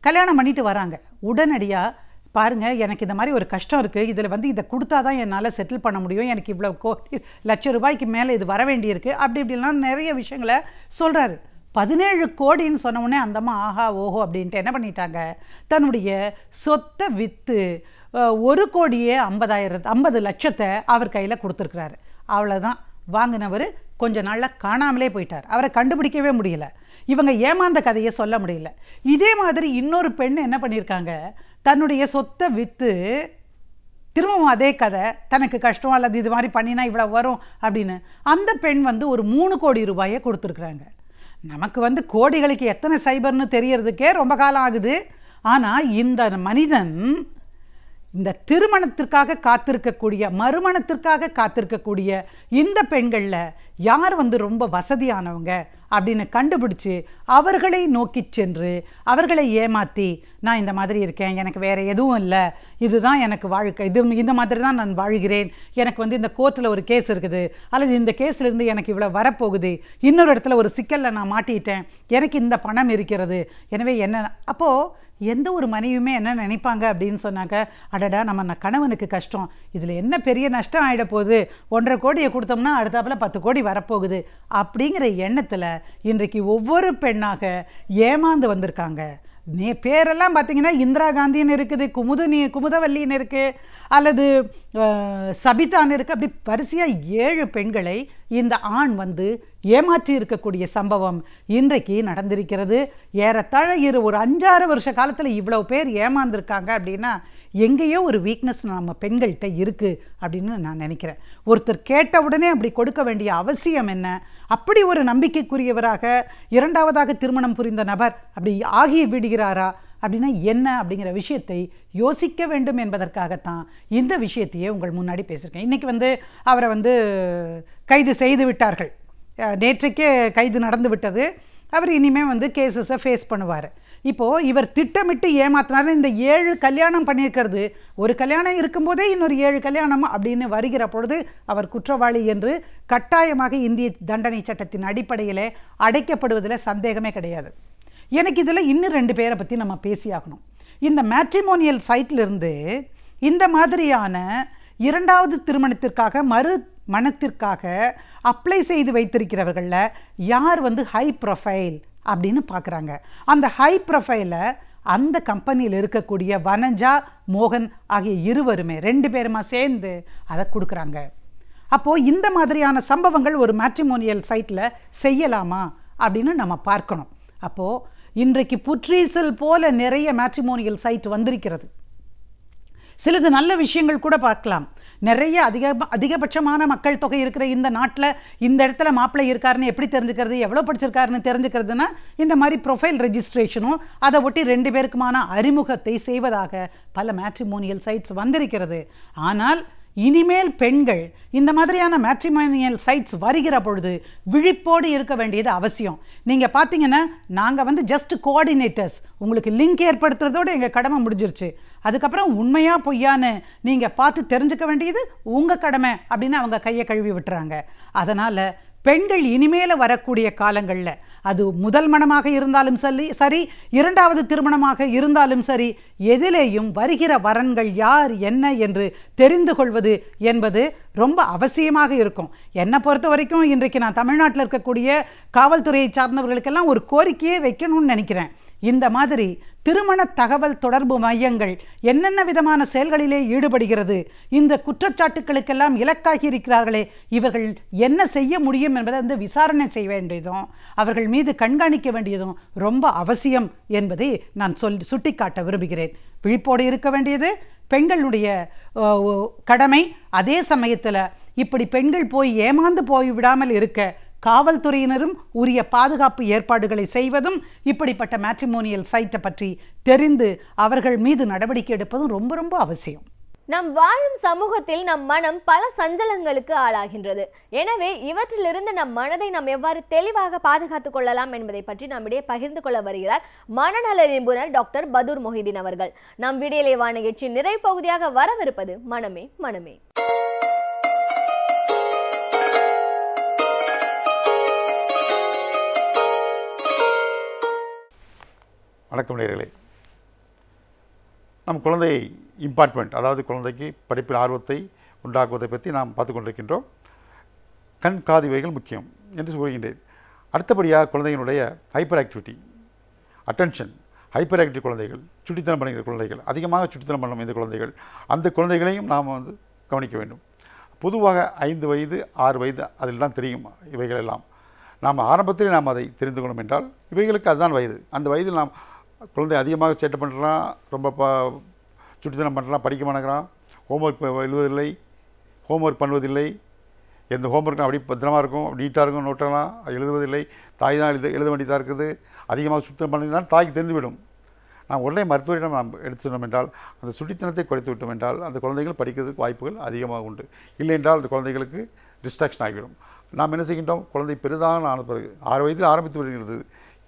கல்யாணம் பண்ணிட்டு வராங்க. உடனடியாக பாருங்கள், எனக்கு இந்த மாதிரி ஒரு கஷ்டம் இருக்குது, இதில் வந்து இதை கொடுத்தா தான் என்னால் செட்டில் பண்ண முடியும், எனக்கு இவ்வளோ லட்சம் ரூபாய்க்கு மேலே இது வர வேண்டியிருக்கு, அப்படி இப்படிலாம் நிறைய விஷயங்களை சொல்கிறாரு. 17 கோடின்னு சொன்ன உடனே அந்தம்மா ஆஹா ஓஹோ அப்படின்ட்டு என்ன பண்ணிட்டாங்க, தன்னுடைய சொத்தை விற்று 1,50,50 லட்சத்தை அவர் கையில் கொடுத்துருக்குறாரு. அவ்வளோதான். வாங்கினவர் கொஞ்ச நாளில் காணாமலே போயிட்டார். அவரை கண்டுபிடிக்கவே முடியல. இவங்க ஏமாந்த கதையை சொல்ல முடியல. இதே மாதிரி இன்னொரு பெண் என்ன பண்ணியிருக்காங்க, தன்னுடைய சொத்தை விற்று திரும்பவும் அதே கதை, தனக்கு கஷ்டம் அல்லது இது மாதிரி பண்ணினா இவ்வளோ வரும் அப்படின்னு அந்த பெண் வந்து ஒரு 3 கோடி ரூபாயை கொடுத்துருக்குறாங்க. நமக்கு வந்து கோடிகளுக்கு எத்தனை சைபர்னு தெரியறதுக்கே ரொம்ப காலம் ஆகுது. ஆனால் இந்த மனிதன் இந்த திருமணத்திற்காக காத்திருக்கக்கூடிய, மறுமணத்திற்காக காத்திருக்கக்கூடிய இந்த பெண்களில் யார் வந்து ரொம்ப வசதியானவங்க அப்படின்னு கண்டுபிடிச்சு அவர்களை நோக்கி சென்று அவர்களை ஏமாற்றி, நான் இந்த மாதிரி இருக்கேன், எனக்கு வேறு எதுவும் இல்லை, இதுதான் எனக்கு வாழ்க்கை, இந்த மாதிரி தான் நான் வாழ்கிறேன், எனக்கு வந்து இந்த கோர்ட்டில் ஒரு கேஸ் இருக்குது, அல்லது இந்த கேஸ்லேருந்து எனக்கு இவ்வளோ வரப்போகுது, இன்னொரு இடத்துல ஒரு சிக்கலில் நான் மாட்டிட்டேன், எனக்கு இந்த பணம் இருக்கிறது, எனவே என்ன. அப்போது எந்த ஒரு மனைவியுமே என்ன நினைப்பாங்க அப்படின்னு சொன்னாக்க, அடடா நம்ம கணவனுக்கு கஷ்டம், இதில் என்ன பெரிய நஷ்டம் ஆகிட போகுது, 1,50 கோடியை கொடுத்தோம்னா அடுத்தாப்பில் 10 கோடி வரப்போகுது அப்படிங்கிற எண்ணத்தில் இன்றைக்கு ஒவ்வொரு பெண்ணாக ஏமாந்து வந்திருக்காங்க. பேரெல்லாம் பார்த்தீங்கன்னா இந்திரா காந்தின்னு இருக்குது, குமுதவல்லின்னு இருக்குது, அல்லது சபிதான்னு இருக்குது. அப்படி வரிசையாக 7 பெண்களை இந்த ஆண் வந்து ஏமாற்றி இருக்கக்கூடிய சம்பவம் இன்றைக்கு நடந்திருக்கிறது. ஏறத்தாழ ஒரு 5-6 வருஷ காலத்தில் இவ்வளோ பேர் ஏமாந்துருக்காங்க அப்படின்னா எங்கேயோ ஒரு வீக்னஸ் நம்ம பெண்கள்கிட்ட இருக்குது அப்படின்னு நான் நினைக்கிறேன். ஒருத்தர் கேட்ட உடனே அப்படி கொடுக்க வேண்டிய அவசியம் என்ன? அப்படி ஒரு நம்பிக்கைக்குரியவராக 2வதாக திருமணம் புரிந்த நபர் அப்படி ஆகி விடுகிறாரா அப்படின்னா என்ன அப்படிங்கிற விஷயத்தை யோசிக்க வேண்டும் என்பதற்காகத்தான் இந்த விஷயத்தையே உங்கள் முன்னாடி பேசியிருக்கேன். இன்றைக்கி வந்து அவரை வந்து கைது செய்து விட்டார்கள். நேற்றைக்கே கைது நடந்து விட்டது. அவர் இனிமேல் வந்து கேசஸை ஃபேஸ் பண்ணுவார். இப்போது இவர் திட்டமிட்டு ஏமாத்தினார். இந்த 7 கல்யாணம் பண்ணியிருக்கிறது, ஒரு கல்யாணம் இருக்கும்போதே இன்னொரு 7 கல்யாணம் அப்படின்னு வருகிற பொழுது அவர் குற்றவாளி என்று கட்டாயமாக இந்திய தண்டனை சட்டத்தின் அடிப்படையில் அடைக்கப்படுவதில் சந்தேகமே கிடையாது. எனக்கு இதில் இன்னும் 2 பேரை பற்றி நம்ம பேசியாகணும். இந்த மேட்ரிமோனியல் சைட்லேருந்து இந்த மாதிரியான 2வது திருமணத்திற்காக மறுமணத்திற்காக அப்ளை செய்து வைத்திருக்கிறவர்களில் யார் வந்து ஹை ப்ரொஃபைல் அப்படின்னு பார்க்குறாங்க. அந்த ஹை ப்ரொஃபைலை அந்த கம்பெனியில் இருக்கக்கூடிய வனஜா, மோகன் ஆகிய இருவருமே 2 பேருமா சேர்ந்து அதை கொடுக்குறாங்க. அப்போது இந்த மாதிரியான சம்பவங்கள் ஒரு மேட்ரிமோனியல் சைட்டில் செய்யலாமா அப்படின்னு நம்ம பார்க்கணும். அப்போது இன்றைக்கு புற்றீசல் போல நிறைய மேட்ரிமோனியல் சைட் வந்திருக்கிறது. சிலது நல்ல விஷயங்கள் கூட பார்க்கலாம். நிறைய அதிகபட்சமான மக்கள் தொகை இருக்கிற இந்த நாட்டில் இந்த இடத்துல மாப்பிள்ளை இருக்காருன்னு எப்படி தெரிஞ்சுக்கிறது, எவ்வளோ படிச்சிருக்காருன்னு தெரிஞ்சுக்கிறதுனா இந்த மாதிரி ப்ரொஃபைல் ரெஜிஸ்ட்ரேஷனும் அதை ஒட்டி 2 பேருக்குமான அறிமுகத்தை செய்வதாக பல மேட்ரிமோனியல் சைட்ஸ் வந்திருக்கிறது. ஆனால் இனிமேல் பெண்கள் இந்த மாதிரியான மேட்ரிமோனியல் சைட்ஸ் வருகிற பொழுது விழிப்போடு இருக்க வேண்டியது அவசியம். நீங்கள் பார்த்தீங்கன்னா நாங்கள் வந்து ஜஸ்ட் கோஆர்டினேட்டர்ஸ், உங்களுக்கு லிங்க் ஏற்படுத்துறதோடு எங்கள் கடமை முடிஞ்சிருச்சு. அதுக்கப்புறம் உண்மையாக பொய்யான்னு நீங்கள் பார்த்து தெரிஞ்சுக்க வேண்டியது உங்கள் கடமை அப்படின்னு அவங்க கையை கழுவி விட்டுறாங்க. அதனால் பெண்கள் இனிமேல் வரக்கூடிய காலங்களில் அது முதல் மணமாக இருந்தாலும் சரி 2வது திருமணமாக இருந்தாலும் சரி, எதிலேயும் வருகிற வரன்கள் யார் என்ன என்று தெரிந்து கொள்வது என்பது ரொம்ப அவசியமாக இருக்கும். என்னை பொறுத்த வரைக்கும் இன்றைக்கு நான் தமிழ்நாட்டில் இருக்கக்கூடிய காவல்துறையை சார்ந்தவர்களுக்கெல்லாம் ஒரு கோரிக்கையே வைக்கணும்னு நினைக்கிறேன். இந்த மாதிரி திருமண தகவல் தொடர்பு மையங்கள் என்னென்ன விதமான செயல்களிலே ஈடுபடுகிறது, இந்த குற்றச்சாட்டுக்களுக்கெல்லாம் இலக்காகி இருக்கிறார்களே, இவர்கள் என்ன செய்ய முடியும் என்பதை வந்து விசாரணை செய்ய வேண்டியதும் அவர்கள் மீது கண்காணிக்க வேண்டியதும் ரொம்ப அவசியம் என்பதை நான் சுட்டிக்காட்ட விரும்புகிறேன். விழிப்போடு இருக்க வேண்டியது பெண்களுடைய கடமை. அதே சமயத்தில் இப்படி பெண்கள் போய் ஏமாந்து போய் விடாமல் இருக்க காவல்துறையினரும் உரிய பாதுகாப்பு ஏற்பாடுகளை செய்வதும், இப்படிப்பட்ட மேட்ரிமோனியல் சைட்டை பற்றி தெரிந்து அவர்கள் மீது நடவடிக்கை எடுப்பதும் ரொம்ப ரொம்ப அவசியம். நம் வாழும் சமூகத்தில் நம் மனம் பல சஞ்சலங்களுக்கு ஆளாகின்றது. எனவே இவற்றிலிருந்து நம் மனதை நாம் எவ்வாறு தெளிவாக பாதுகாத்துக் கொள்ளலாம் என்பதை பற்றி நம்மிடையே பகிர்ந்து கொள்ள வருகிறார் மனநல நிபுணர் டாக்டர் பதூர் மொஹிதீன் அவர்கள். நம் விடியலேவா நிகழ்ச்சி நிறைவு பகுதியாக வரவிருப்பது மனமே மனமே. வணக்கம் நேயர்களே. நம் குழந்தை இம்பார்ட்மெண்ட், அதாவது குழந்தைக்கு படிப்பில் ஆர்வத்தை உண்டாக்குவதை பற்றி நாம் பார்த்து கொண்டிருக்கின்றோம். கண் காதிவைகள் முக்கியம் என்று சொல்கின்றேன். அடுத்தபடியாக குழந்தைகளுடைய hyper activity, attention, hyper active குழந்தைகள், சுட்டித்தனம் பண்ணுகிற குழந்தைகள், அதிகமாக சுட்டித்தனம் பண்ணும் இந்த குழந்தைகள், அந்த குழந்தைகளையும் நாம் கவனிக்க வேண்டும். பொதுவாக 5 வயது 6 வயது அதில் தான் தெரியும் இவைகள் எல்லாம். நாம் ஆரம்பத்தில் நாம் அதை தெரிந்து கொள்ளும் என்றால் இவைகளுக்கு அதுதான் வயது. அந்த வயதில் நாம் குழந்தை அதிகமாக சேட்டை பண்ணுறான், ரொம்ப சுட்டித்தனம் பண்ணுறான், படிக்க மாட்டேங்கிறான், ஹோம்ஒர்க் எழுதுவதில்லை, ஹோம்ஒர்க் பண்ணுவதில்லை, எந்த ஹோம்ஒர்க்கும் அப்படி பத்திரமாக இருக்கும், நீட்டாக இருக்கும், நோட்டெல்லாம் எழுதுவதில்லை, தாய் தான் எழுத வேண்டியதாக இருக்குது, அதிகமாக சுத்தம் பண்ணினால் தாய்க்கு தெரிந்துவிடும். நாம் உடனே மருத்துவரிடம் நாம் எடுத்து சொன்னோம் என்றால் அந்த சுட்டித்தனத்தை குறைத்து விட்டோம் என்றால் அந்த குழந்தைகள் படிக்கிறதுக்கு வாய்ப்புகள் அதிகமாக உண்டு. இல்லை என்றால் அந்த குழந்தைகளுக்கு டிஸ்ட்ராக்ஷன் ஆகிவிடும். நாம் என்ன செய்கின்றோம், குழந்தை பெரிதாக ஆன பிறகு 6 வயதில் ஆரம்பித்து வருகிறது.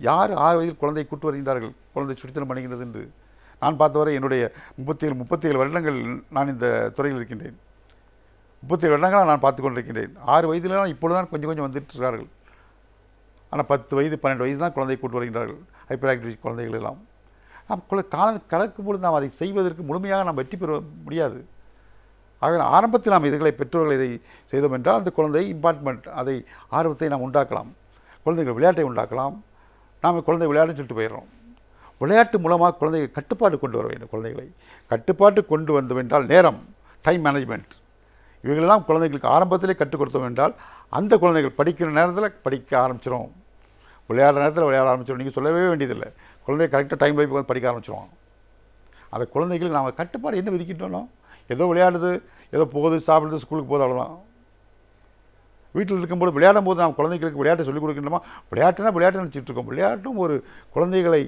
யார் 6 வயதில் குழந்தை கூட்டு வருகின்றார்கள் குழந்தை சுட்டித்தனம் பண்ணுகிறது என்று? நான் பார்த்தவரை என்னுடைய 37 வருடங்கள் நான் இந்த துறையில் இருக்கின்றேன். 37 வருடங்களாக நான் பார்த்து கொண்டிருக்கின்றேன். 6 வயதிலாம் இப்பொழுது தான் கொஞ்சம் கொஞ்சம் வந்துட்டு இருக்கிறார்கள். ஆனால் 10 வயது 12 வயது தான் குழந்தை கூட்டு வருகின்றார்கள், ஹைப்பர் ஆக்டிவிட்டி குழந்தைகள் எல்லாம். நாம் காலம் கடக்கும் பொழுது நாம் அதை செய்வதற்கு முழுமையாக நாம் வெற்றி பெற முடியாது. ஆக ஆரம்பத்தில் நாம் இதுகளை பெற்றோர்கள் இதை செய்தோம் என்றால் அந்த குழந்தை இம்பார்ட்மெண்ட், அதை ஆர்வத்தை நாம் உண்டாக்கலாம். குழந்தைகள் விளையாட்டை உண்டாக்கலாம். நாம் குழந்தை விளையாட்டுன்னு சொல்லிட்டு போயிடுறோம். விளையாட்டு மூலமாக குழந்தைகள் கட்டுப்பாடு கொண்டு வர வேண்டும். குழந்தைகளை கட்டுப்பாட்டு கொண்டு வந்தோம் என்றால் நேரம், டைம் மேனேஜ்மெண்ட், இவைகளெல்லாம் குழந்தைகளுக்கு ஆரம்பத்திலே கற்றுக் கொடுத்தோம் என்றால் அந்த குழந்தைகள் படிக்கிற நேரத்தில் படிக்க ஆரம்பிச்சிடும், விளையாடுற நேரத்தில் விளையாட ஆரம்பிச்சிடும். நீங்கள் சொல்லவே வேண்டியதில்லை, குழந்தைய கரெக்டாக டைம் லைஃப் வந்து படிக்க ஆரம்பிச்சிடுவாங்க. அந்த குழந்தைகள் நாம் கட்டுப்பாடு என்ன விதிக்கிட்டோனோ, ஏதோ விளையாடுது, ஏதோ போகுது, சாப்பிடுது, ஸ்கூலுக்கு போகுது, அவ்வளோதான். வீட்டில் இருக்கும்போது விளையாடும் போது நாம் குழந்தைகளுக்கு விளையாட்டை சொல்லிக் கொடுக்கின்றோமா? விளையாட்டுனா விளையாட்டு நினச்சிட்டு இருக்கோம். விளையாட்டும் ஒரு குழந்தைகளை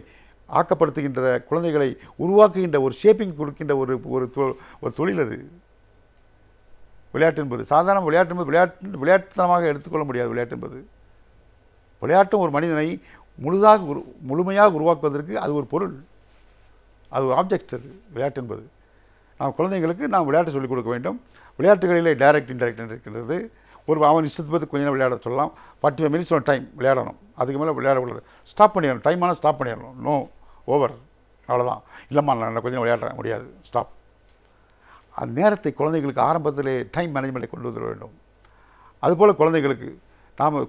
ஆக்கப்படுத்துகின்ற, குழந்தைகளை உருவாக்குகின்ற, ஒரு ஷேப்பிங் கொடுக்கின்ற ஒரு தொழில் அது. விளையாட்டு என்பது சாதாரண விளையாட்டு என்பது விளையாட்டுத்தனமாக எடுத்துக்கொள்ள முடியாது. விளையாட்டு என்பது விளையாட்டும் ஒரு மனிதனை முழுமையாக உருவாக்குவதற்கு அது ஒரு பொருள், அது ஒரு ஆப்ஜெக்ட். அது விளையாட்டு என்பது. நாம் குழந்தைங்களுக்கு நாம் விளையாட்டு சொல்லிக் கொடுக்க வேண்டும். விளையாட்டுகளிலே டைரக்ட் இன்டைரக்ட் இருக்கின்றது. அவன் இஷ்டத்தை பற்றி கொஞ்சம் விளையாட சொல்லலாம். 45 மினிட்ஸ் ஒன் டைம் விளையாடணும், அதுக்கு மேலே விளையாடக்கூடாது. ஸ்டாப் பண்ணிடணும், டைம் ஆனால் ஸ்டாப் பண்ணிடணும். நோ ஓவர், அவ்வளோதான். இல்லைம்மா நான் கொஞ்சம் விளையாடுறேன், முடியாது, ஸ்டாப். அந்த நேரத்தை குழந்தைகளுக்கு ஆரம்பத்திலே டைம் மேனேஜ்மெண்ட்டை கொண்டு வர வேண்டும். அதுபோல் குழந்தைகளுக்கு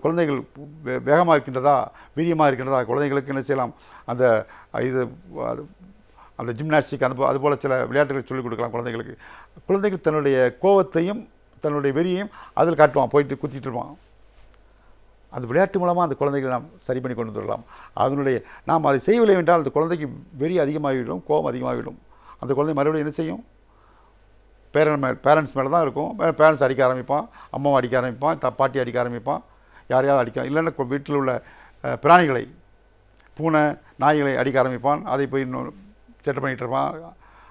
குழந்தைகள் வேகமாக இருக்கின்றதா, வீரியமாக இருக்கின்றதா, குழந்தைகளுக்கு என்ன செய்யலாம், அந்த ஜிம்னாஸ்டிக் அதுபோல் சில விளையாட்டுகளை சொல்லிக் கொடுக்கலாம் குழந்தைகளுக்கு. குழந்தைகள் தன்னுடைய கோபத்தையும் தன்னுடைய வெறியையும் அதில் காட்டுவான், போயிட்டு குத்திட்டு இருப்பான். அந்த விளையாட்டு மூலமாக அந்த குழந்தைகளை நாம் சரி பண்ணி கொண்டு வந்துடலாம். நாம் அதை செய்யவில்லை என்றால் அந்த குழந்தைக்கு வெறி அதிகமாகிவிடும், கோபம் அதிகமாகிவிடும். அந்த குழந்தை மறுபடியும் என்ன செய்யும், பேரண்ட்ஸ் மேலே தான் இருக்கும். பேரண்ட்ஸ் அடிக்க ஆரம்பிப்பான், அம்மாவை அடிக்க ஆரம்பிப்பான், பாட்டி அடிக்க ஆரம்பிப்பான், யாரையாவது அடிக்க, இல்லைன்னா வீட்டில் உள்ள பிராணிகளை, பூனை, நாய்களை அடிக்க ஆரம்பிப்பான். அதை போய் இன்னொரு சேட்டை பண்ணிகிட்டு இருப்பான்,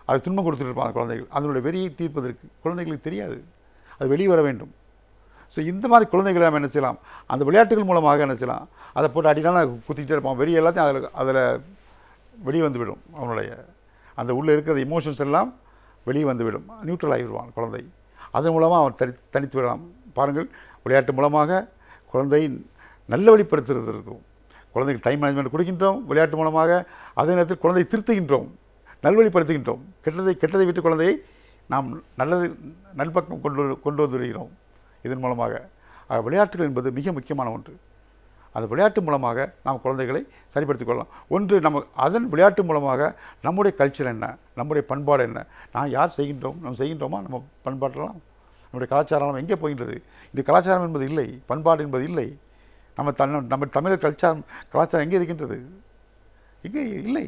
அது துன்பம் கொடுத்துட்டு இருப்பான். அந்த குழந்தைகள் அதனுடைய வெறியை தீர்ப்பதற்கு குழந்தைகளுக்கு தெரியாது, அது வெளியே வர வேண்டும். ஸோ இந்த மாதிரி குழந்தைகளை நம்ம என்ன செய்யலாம், அந்த விளையாட்டுகள் மூலமாக என்ன செய்யலாம், அதை போட்டு அடினாலும் குத்திக்கிட்டே இருப்பான், வெறி எல்லாத்தையும் அதில் வெளியே வந்துவிடும். அவனுடைய அந்த உள்ளே இருக்கிற இமோஷன்ஸ் எல்லாம் வெளியே வந்துவிடும், நியூட்ரல் ஆகிவிடுவான் குழந்தை. அதன் மூலமாக அவன் தனித்து விடலாம். பாருங்கள், விளையாட்டு மூலமாக குழந்தை நல்ல வழிப்படுத்துறது இருக்கும். குழந்தைக்கு டைம் மேனேஜ்மெண்ட் கொடுக்கின்றோம் விளையாட்டு மூலமாக. அதே நேரத்தில் குழந்தையை திருத்துகின்றோம், நல்வழிப்படுத்துகின்றோம். கெட்டதை விட்டு குழந்தையை நாம் நல்பக்கம் கொண்டு வந்து வருகிறோம் இதன் மூலமாக. விளையாட்டுகள் என்பது மிக முக்கியமான ஒன்று. அந்த விளையாட்டு மூலமாக நாம் குழந்தைகளை சரிப்படுத்திக் கொள்ளலாம். ஒன்று, அதன் விளையாட்டு மூலமாக நம்முடைய கல்ச்சர் என்ன, நம்முடைய பண்பாடு என்ன, யார் செய்கின்றோம், நம்ம செய்கின்றோமா, நம்ம பண்பாட்டெல்லாம், நம்முடைய கலாச்சாரம் எங்கே போகின்றது? இது கலாச்சாரம் என்பது இல்லை, பண்பாடு என்பது இல்லை. நம்ம தமிழர் கலாச்சாரம் எங்கே இருக்கின்றது? இங்கே இல்லை.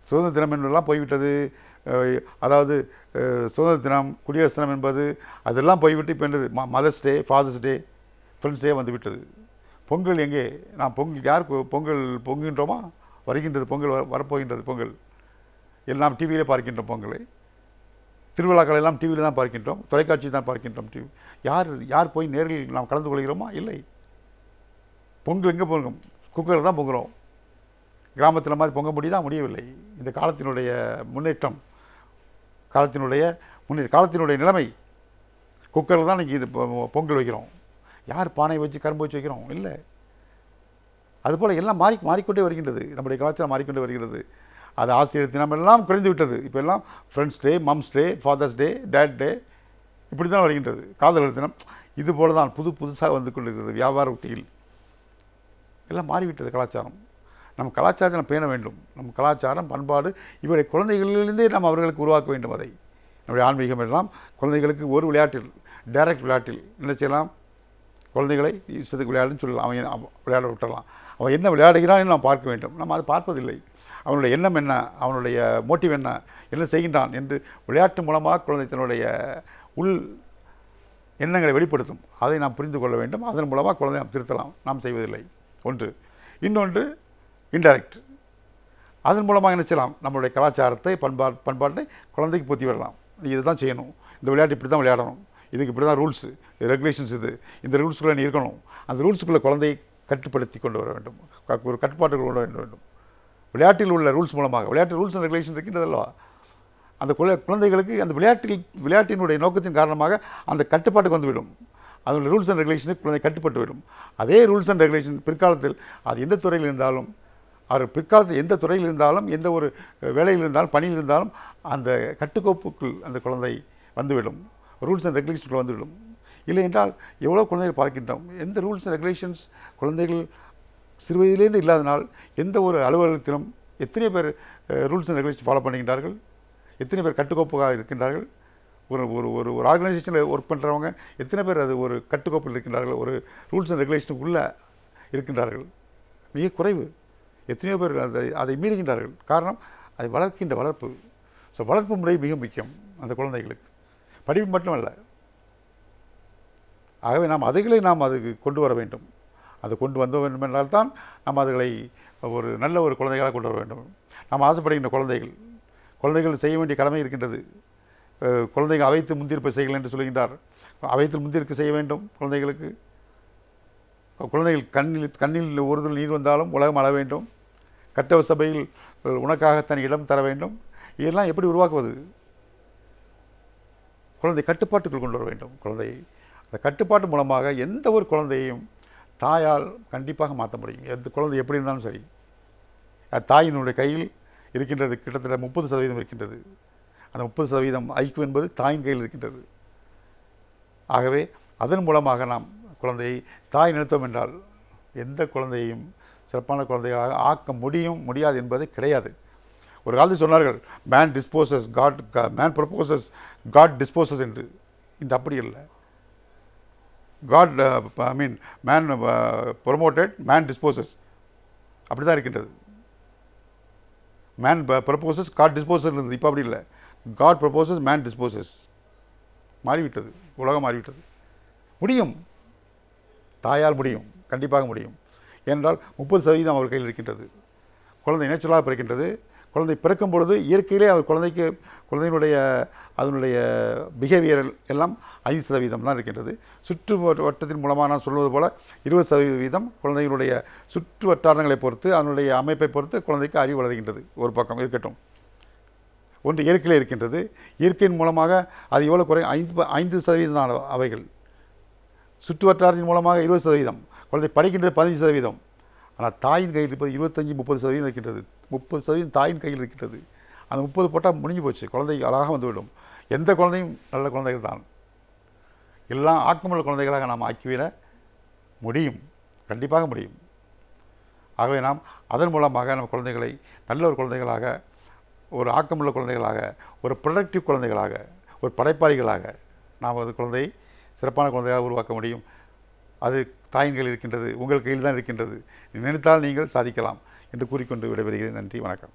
சுதந்திர தினம் என்பதெல்லாம் போய்விட்டது. அதாவது சுதந்திர தினம், குடியரசு தினம் என்பது அதெல்லாம் போய்விட்டு இப்போ என்னது, மதர்ஸ் டே, ஃபாதர்ஸ் டே, ஃப்ரெண்ட்ஸ் டே வந்துவிட்டது. பொங்கல் எங்கே? நாம் பொங்கல் யார் பொங்கல் பொங்குகின்றோமா? வருகின்றது பொங்கல், வரப்போகின்றது பொங்கல். எல்லாம் டிவியிலே பார்க்கின்றோம் பொங்கலை. திருவிழாக்கள் எல்லாம் டிவியில் தான் பார்க்கின்றோம், தொலைக்காட்சி தான் பார்க்கின்றோம். டிவி யார் போய் நேரில் நாம் கலந்து கொள்கிறோமா? இல்லை. பொங்கல் எங்கே பொங்கும்? குக்கரில் தான் பொங்குகிறோம். கிராமத்தில் மாதிரி பொங்க முடியவில்லை. இந்த காலத்தினுடைய முன்னேற்றம், காலத்தினுடைய நிலைமை. குக்கரில் தான் இன்றைக்கி இது பொங்கல் வைக்கிறோம். யார் பானை வச்சு கரும்பு வச்சு வைக்கிறோம்? இல்லை. அதுபோல் எல்லாம் மாறிக்கொண்டே வருகின்றது. நம்முடைய கலாச்சாரம் மாறிக்கொண்டே வருகிறது. அது ஆசிரியர் தினம் எல்லாம் குறைந்து விட்டது. இப்போ எல்லாம் ஃப்ரெண்ட்ஸ் டே, மம்ஸ் டே, ஃபாதர்ஸ் டே, டேட் டே, இப்படி தான் வருகின்றது. காதலர் தினம் இது போல தான் புதுசாக வந்து கொண்டிருக்கிறது. வியாபார உத்தியில் எல்லாம் மாறிவிட்டது கலாச்சாரம். நம்ம கலாச்சாரத்தை நம்ம பேண வேண்டும். நம்ம கலாச்சாரம், பண்பாடு இவரை குழந்தைகளிலிருந்தே நாம் அவர்களுக்கு உருவாக்க வேண்டும். அதை நம்முடைய ஆன்மீகம் எல்லாம் குழந்தைகளுக்கு ஒரு விளையாட்டில், டைரக்ட் விளையாட்டில் என்ன செய்யலாம்? குழந்தைகளை இஷ்டத்துக்கு விளையாடுன்னு சொல்லலாம். அவன் விளையாட விட்டுறலாம். அவன் என்ன விளையாடுகிறான்னு நாம் பார்க்க வேண்டும். நம்ம அதை பார்ப்பதில்லை. அவனுடைய எண்ணம் என்ன, அவனுடைய மோட்டிவ் என்ன செய்கின்றான் என்று விளையாட்டு மூலமாக குழந்தை தன்னுடைய உள் எண்ணங்களை வெளிப்படுத்தும். அதை நாம் புரிந்து கொள்ள வேண்டும். அதன் மூலமாக குழந்தை நாம் திருத்தலாம். நாம் செய்வதில்லை. ஒன்று. இன்னொன்று இன்டைரக்ட். அதன் மூலமாக என்ன செய்யலாம்? நம்மளுடைய கலாச்சாரத்தை, பண்பாட்டை குழந்தைக்கு புத்தி விடலாம். இதை தான் செய்யணும், இந்த விளையாட்டு இப்படி தான் விளையாடணும், இதுக்கு இப்படி தான் ரூல்ஸு, ரெகுலேஷன்ஸ், இந்த ரூல்ஸுக்குள்ளே நீ இருக்கணும். அந்த ரூல்ஸுக்குள்ளே குழந்தையை கட்டுப்படுத்தி கொண்டு வர வேண்டும். ஒரு கட்டுப்பாட்டுக்குள் கொண்டு வர வேண்டும். விளையாட்டில் உள்ள ரூல்ஸ் மூலமாக, விளையாட்டு ரூல்ஸ் அண்ட் ரெகுலேஷன் இருக்கின்றதல்லவா, அந்த குழந்தைகளுக்கு அந்த விளையாட்டினுடைய நோக்கத்தின் காரணமாக அந்த கட்டுப்பாட்டுக்கு வந்துவிடும். அதனுடைய ரூல்ஸ் அண்ட் ரெகுலேஷனுக்கு குழந்தை கட்டுப்பட்டு விடும். அதே ரூல்ஸ் அண்ட் ரெகுலேஷன் பிற்காலத்தில் அது எந்த துறையில் இருந்தாலும், அவர் பிற்காலத்தில் எந்த துறையில் இருந்தாலும், எந்த ஒரு வேலையில் இருந்தாலும், பணியில் இருந்தாலும் அந்த கட்டுக்கோப்புக்குள் அந்த குழந்தை வந்துவிடும். ரூல்ஸ் அண்ட் ரெகுலேஷனுக்குள் வந்துவிடும். இல்லை என்றால் எவ்வளோ குழந்தைகள் பார்க்கின்றோம். எந்த ரூல்ஸ் அண்ட் ரெகுலேஷன்ஸ் குழந்தைகள் சிறுவயதிலேருந்து இல்லாதனால் எந்த ஒரு அலுவலகத்திலும் எத்தனை பேர் ரூல்ஸ் அண்ட் ரெகுலேஷன் ஃபாலோ பண்ணுகின்றார்கள்? எத்தனை பேர் கட்டுக்கோப்பாக இருக்கின்றார்கள்? ஒரு ஒரு ஒரு ஒரு ஆர்கனைசேஷனில் ஒர்க் பண்ணுறவங்க எத்தனை பேர் அது ஒரு கட்டுக்கோப்பில் இருக்கின்றார்கள்? ஒரு ரூல்ஸ் அண்ட் ரெகுலேஷனுக்குள்ளே இருக்கின்றார்கள்? மிக குறைவு. எத்தனையோ பேர் அதை மீறுகின்றார்கள். காரணம், அதை வளர்க்கின்ற வளர்ப்பு. ஸோ வளர்ப்பு முறை மிக முக்கியம் அந்த குழந்தைகளுக்கு. படிப்பு மட்டுமல்ல. ஆகவே நாம் அதுக்கு கொண்டு வர வேண்டும். அது கொண்டு வந்த வேண்டும் என்றால்தான் நாம் அதுகளை ஒரு நல்ல ஒரு குழந்தைகளாக கொண்டு வர வேண்டும். நாம் ஆசைப்படுகின்ற குழந்தைகள் செய்ய வேண்டிய கடமை இருக்கின்றது. குழந்தைகள் அவைத்து முந்திருப்பை செய்கள் என்று சொல்கின்றார். அவைத்து முந்திருக்கு செய்ய வேண்டும். குழந்தைகள் கண்ணில் ஒருதல் நீர் வந்தாலும் உலகம் அள வேண்டும். கட்டவ சபையில் உனக்காக தன் இடம் தர வேண்டும். இதெல்லாம் எப்படி உருவாக்குவது? குழந்தை கட்டுப்பாட்டுக்குள் கொண்டு வர வேண்டும். அந்த கட்டுப்பாட்டு மூலமாக எந்த ஒரு குழந்தையையும் தாயால் கண்டிப்பாக மாற்ற முடியும். எந்த குழந்தை எப்படி இருந்தாலும் சரி. தாயினுடைய கையில் இருக்கின்றது. கிட்டத்தட்ட 30% இருக்கின்றது. அந்த 30% ஐக்கியம் என்பது தாயின் கையில் இருக்கின்றது. ஆகவே அதன் மூலமாக நாம் குழந்தையை தாய் நினைத்தோம் என்றால் எந்த குழந்தையையும் சிறப்பான குழந்தைகளாக ஆக்க முடியாது என்பது கிடையாது. ஒரு காலத்தில் சொன்னார்கள், மேன் ப்ரொபோசஸ் காட் டிஸ்போசஸ் என்று. இந்த அப்படி இல்லை. Man promoted, man disposes. அப்படி தான் இருக்கின்றது. மேன் ப்ரொபோசஸ், காட் டிஸ்போசஸ் இருந்தது. இப்போ அப்படி இல்லை. God proposes, man disposes. மாறிவிட்டது. உலகம் மாறிவிட்டது. முடியும். தாயால் முடியும். கண்டிப்பாக முடியும். ஏனென்றால் 30% அவர் கையில் இருக்கின்றது. குழந்தை நேச்சுரலாக பிறக்கின்றது. குழந்தை பிறக்கும் பொழுது இயற்கையிலே அவர் குழந்தையினுடைய அதனுடைய பிஹேவியர் எல்லாம் 5% தான் இருக்கின்றது. சுற்று வட்டத்தின் மூலமாக நான் சொல்வது போல் 20% குழந்தைகளுடைய சுற்று வட்டாரங்களை பொறுத்து, அதனுடைய அமைப்பை பொறுத்து குழந்தைக்கு அறிவு வளர்கின்றது. ஒரு பக்கம் இருக்கட்டும். ஒன்று இயற்கையிலே இருக்கின்றது. இயற்கையின் மூலமாக அது எவ்வளோ 5% தான் அவைகள். சுற்று வட்டாரத்தின் மூலமாக 20%. குழந்தை படிக்கின்றது 15%. ஆனால் தாயின் கையில் இருப்பது 25-30% இருக்கின்றது. 30% தாயின் கையில் இருக்கின்றது. அந்த 30 போட்டால் முடிஞ்சு போச்சு. குழந்தை அழகாக வந்துவிடும். எந்த குழந்தையும் நல்ல குழந்தைகள் தான். எல்லாம் ஆக்கமுள்ள குழந்தைகளாக நாம் ஆக்கிவிட முடியும். கண்டிப்பாக முடியும். ஆகவே நாம் அதன் மூலமாக நம்ம குழந்தைகளை நல்ல ஒரு குழந்தைகளாக, ஒரு ஆக்கமுள்ள குழந்தைகளாக, ஒரு ப்ரொடக்டிவ் குழந்தைகளாக, ஒரு படைப்பாளிகளாக நாம் அது குழந்தையை சிறப்பான குழந்தையாக உருவாக்க முடியும். அது தாயின் கையில் இருக்கின்றது. உங்கள் கையில் தான் இருக்கின்றது. நினைத்தால் நீங்கள் சாதிக்கலாம் என்று கூறிக்கொண்டு விடைபெறுகிறேன். நன்றி, வணக்கம்.